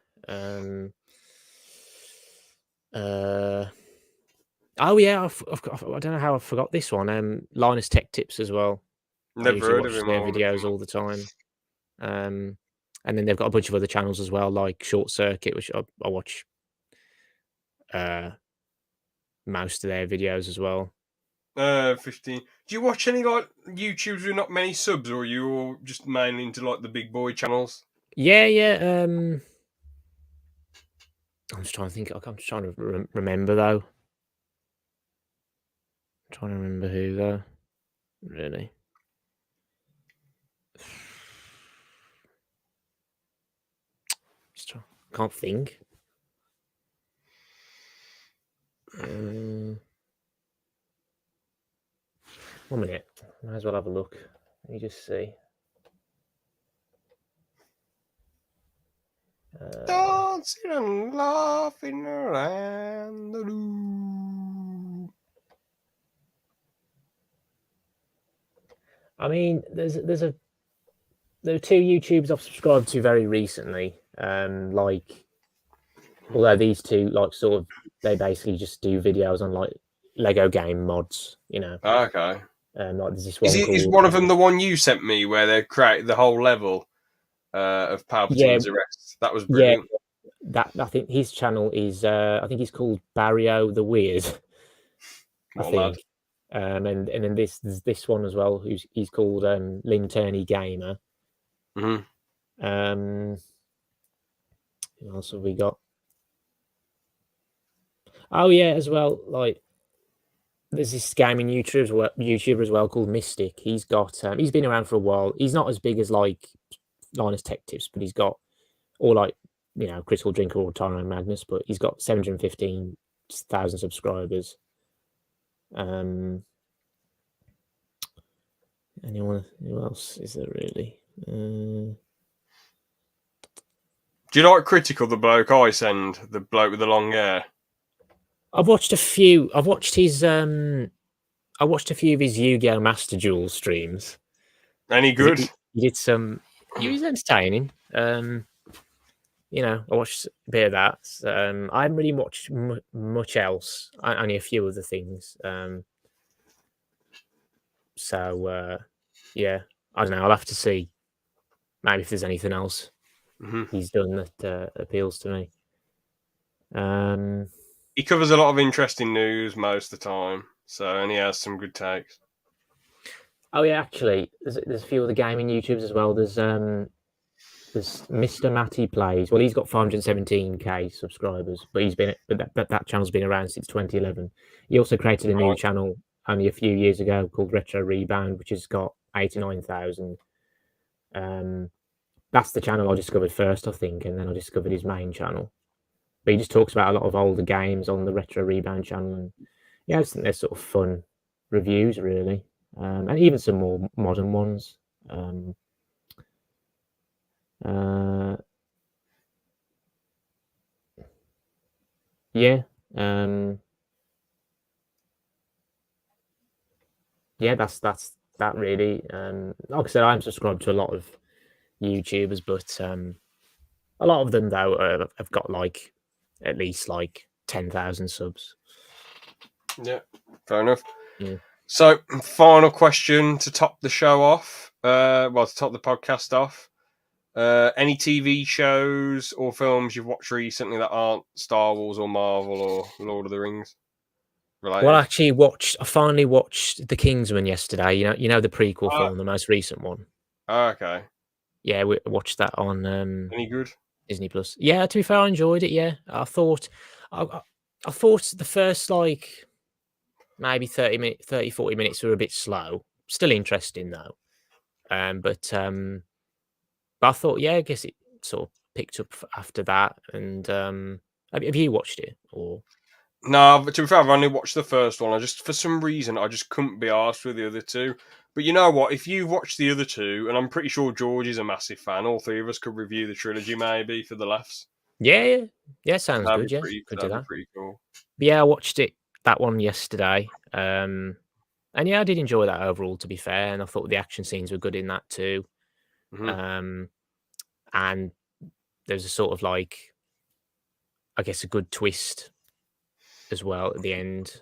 Oh yeah, I don't know how I forgot this one. Linus Tech Tips as well. Never heard of him. Their videos all the time. And then they've got a bunch of other channels as well, like Short Circuit, which I watch most of their videos as well. 15. Do you watch any like YouTubers with not many subs, or are you all just mainly into like the big boy channels? Yeah. I'm just trying to think. I'm just trying to remember though. I'm trying to remember who though. Really. Can't think. 1 minute. Might as well have a look. Let me just see. Dancing and laughing around the room. I mean, there are two YouTubers I've subscribed to very recently. Like, although these two, like, sort of, they basically just do videos on like Lego game mods, you know. Okay. Like there's this one is one of them the one you sent me where they create the whole level of Palpatine's arrest? That was brilliant. Yeah, I think his channel is I think he's called Barrio the Weird. I think. Lad. And then there's this one as well. He's called Linterney Gamer. Mm-hmm. Who else have we got? Oh yeah, as well. Like, there's this gaming YouTuber as well called Mystic. He's got he's been around for a while. He's not as big as like Linus Tech Tips, but he's got all like, you know, Critical Drinker or Tyrone Magnus, but he's got 715,000 subscribers. Anyone? Who else is there really? Do you like Critical, the bloke I send, the bloke with the long hair? I've watched a few. I've watched his. I I watched a few of his Yu-Gi-Oh! Master Duel streams. Any 'Cause good? he did some. He was entertaining. You know, I watched a bit of that. I haven't really watched much else. Only a few other things. Yeah, I don't know. I'll have to see. Maybe if there's anything else Hmm. he's done that appeals to me. He covers a lot of interesting news most of the time, and he has some good takes. Oh yeah, actually, there's a few other gaming YouTubers as well. There's Mr. Matty Plays. Well, he's got 517k subscribers, but that channel's been around since 2011. He also created a new Right. channel only a few years ago called Retro Rebound, which has got 89,000. That's the channel I discovered first, I think, and then I discovered his main channel. But he just talks about a lot of older games on the Retro Rebound channel, and yeah, I just think they're sort of fun reviews, really, and even some more modern ones. Yeah, yeah, that's that really. Like I said, I'm subscribed to a lot of YouTubers, but a lot of them though have got like at least like 10,000 subs. Yeah, fair enough. Yeah. So, final question to top the show off. To top the podcast off. Any TV shows or films you've watched recently that aren't Star Wars or Marvel or Lord of the Rings related? Well, I finally watched The Kingsman yesterday. You know the prequel film, the most recent one. Okay. Yeah, we watched that on Any good? Disney Plus. Yeah, to be fair, I enjoyed it. Yeah, I thought the first like maybe 40 minutes were a bit slow. Still interesting though. But I thought, yeah, I guess it sort of picked up after that. And have you watched it or? No, but to be fair, I've only watched the first one. For some reason, I just couldn't be arsed with the other two. But you know what? If you've watched the other two, and I'm pretty sure George is a massive fan, all three of us could review the trilogy maybe for the laughs. Yeah, sounds good. Yeah, could do That'd be that. pretty cool. But yeah, I watched that one yesterday. And yeah, I did enjoy that overall, to be fair. And I thought the action scenes were good in that too. Hmm. And there's a sort of like, I guess, a good twist as well at the end.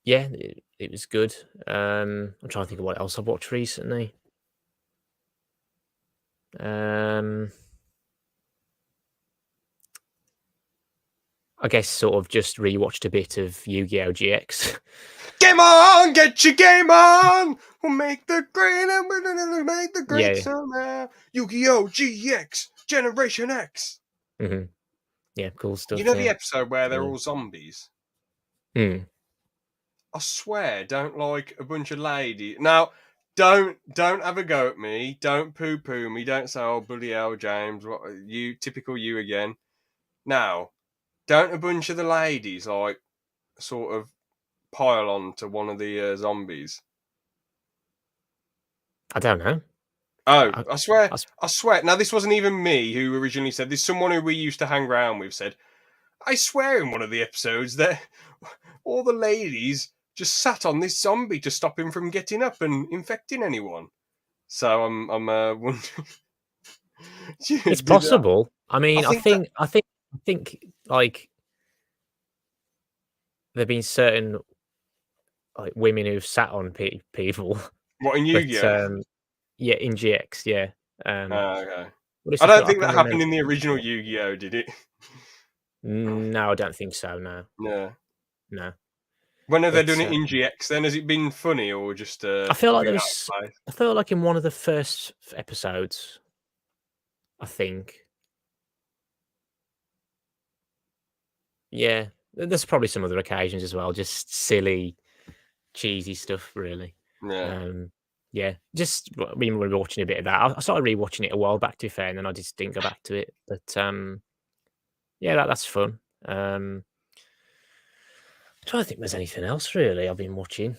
Yeah, it was good. I'm trying to think of what else I've watched recently. I guess sort of just rewatched a bit of Yu-Gi-Oh! GX. Game on, get your game on. We'll make the great Yeah. summer. Yu-Gi-Oh! GX Generation X. Hmm. Yeah, cool stuff. You know the Yeah. episode where they're Yeah. all zombies? Mm. I swear, don't like a bunch of ladies. Now, don't have a go at me. Don't poo me. Don't say, "Oh, bloody hell, James, what you typical you again." Now, don't a bunch of the ladies like sort of pile on to one of the zombies? I don't know. Oh, I, I swear, I s- I swear. Now, this wasn't even me who originally said this. Someone who we used to hang around with said, I swear in one of the episodes that all the ladies just sat on this zombie to stop him from getting up and infecting anyone. So I'm wondering. it's Did that? possible. I I mean, think that. I think like there've been certain like women who've sat on people, What in but Yu-Gi-Oh? yeah, in GX, yeah. Um, Oh, okay. what is I the don't film? I think that can't happened remember. in the original Yu-Gi-Oh, did it? No, I don't think so. No, Yeah. no. When have they But done it in GX? Then has it been funny or just I feel a like bit out of place? I feel like in one of the first episodes, I think. Yeah, there's probably some other occasions as well, just silly, cheesy stuff, really. Yeah. Yeah, just we were watching a bit of that. I started rewatching it a while back, to be fair, and then I just didn't go back to it. But yeah, that's fun. Trying to think, there's anything else really I've been watching.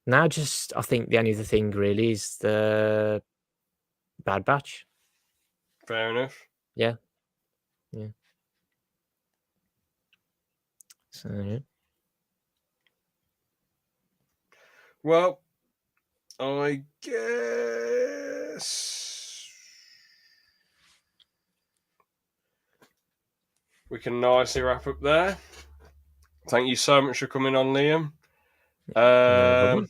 Now, just I think the only other thing really is the Bad Batch. Fair enough. Yeah, Yeah. So yeah. Well, I guess we can nicely wrap up there. Thank you so much for coming on, Liam. No problem.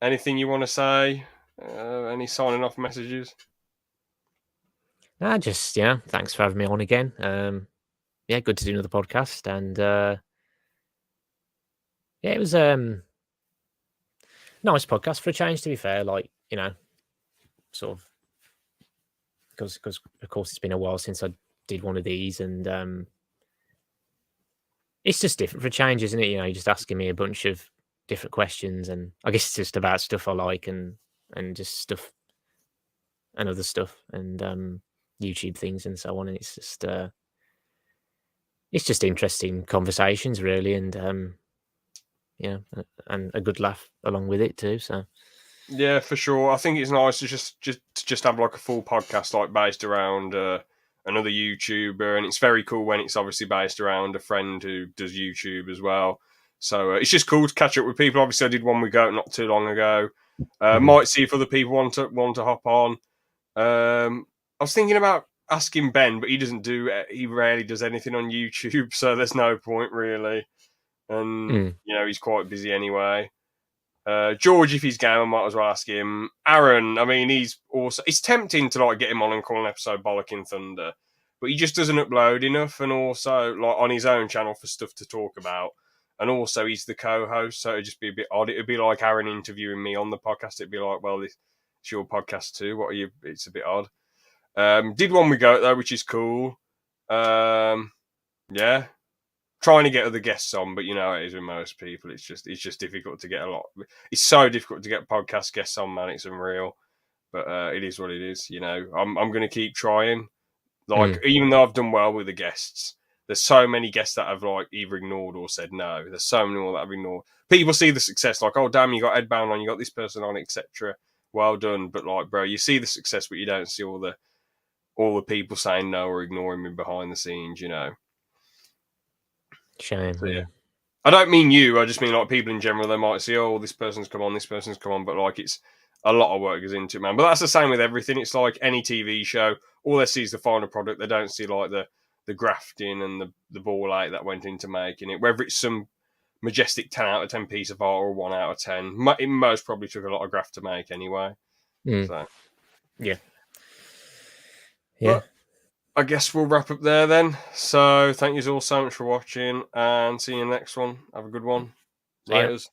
Anything you want to say? Any signing off messages? Just thanks for having me on again. Yeah, good to do another podcast, and yeah, it was nice podcast for a change. To be fair, like sort of because of course it's been a while since I did one of these, and it's just different for a change, isn't it? You're just asking me a bunch of different questions, and I guess it's just about stuff I like and just stuff and other stuff and YouTube things and so on. And it's just interesting conversations, really, and and a good laugh along with it too. So Yeah, for sure. I think it's nice to just have like a full podcast like based around another YouTuber, and it's very cool when it's obviously based around a friend who does YouTube as well. So it's just cool to catch up with people. Obviously, I did one with Goat not too long ago. Might see if other people want to hop on. I was thinking about asking Ben, but he doesn't do. He rarely does anything on YouTube, so there's no point really. And he's quite busy anyway. George, if he's game, I might as well ask him. Aaron, I mean, it's tempting to like get him on and call an episode Bollocking Thunder, but he just doesn't upload enough, and also like on his own channel for stuff to talk about. And also he's the co-host, so it'd just be a bit odd. It'd be like Aaron interviewing me on the podcast. It'd be like, well, it's your podcast too. What are you? It's a bit odd. Did one we go though, which is cool. Yeah, trying to get other guests on, but you know it is with most people. It's just difficult to get a lot. It's so difficult to get podcast guests on, man. It's unreal, but it is what it is. I'm going to keep trying. Like even though I've done well with the guests, there's so many guests that have like either ignored or said no. There's so many more that have ignored. People see the success, like, oh damn, you got Edbound on, you got this person on, etc. Well done, but like, bro, you see the success, but you don't see all the people saying no or ignoring me behind the scenes. Shame. So, yeah. I don't mean you. I just mean like people in general. They might see, oh, this person's come on, but like it's a lot of work goes into it, man. But that's the same with everything. It's like any TV show. All they see is the final product. They don't see like the grafting and the ball out that went into making it. Whether it's some majestic 10 out of 10 piece of art or 1 out of 10, it most probably took a lot of graft to make anyway. So yeah. But I guess we'll wrap up there then. So thank you all so much for watching, and see you in the next one. Have a good one. Laters.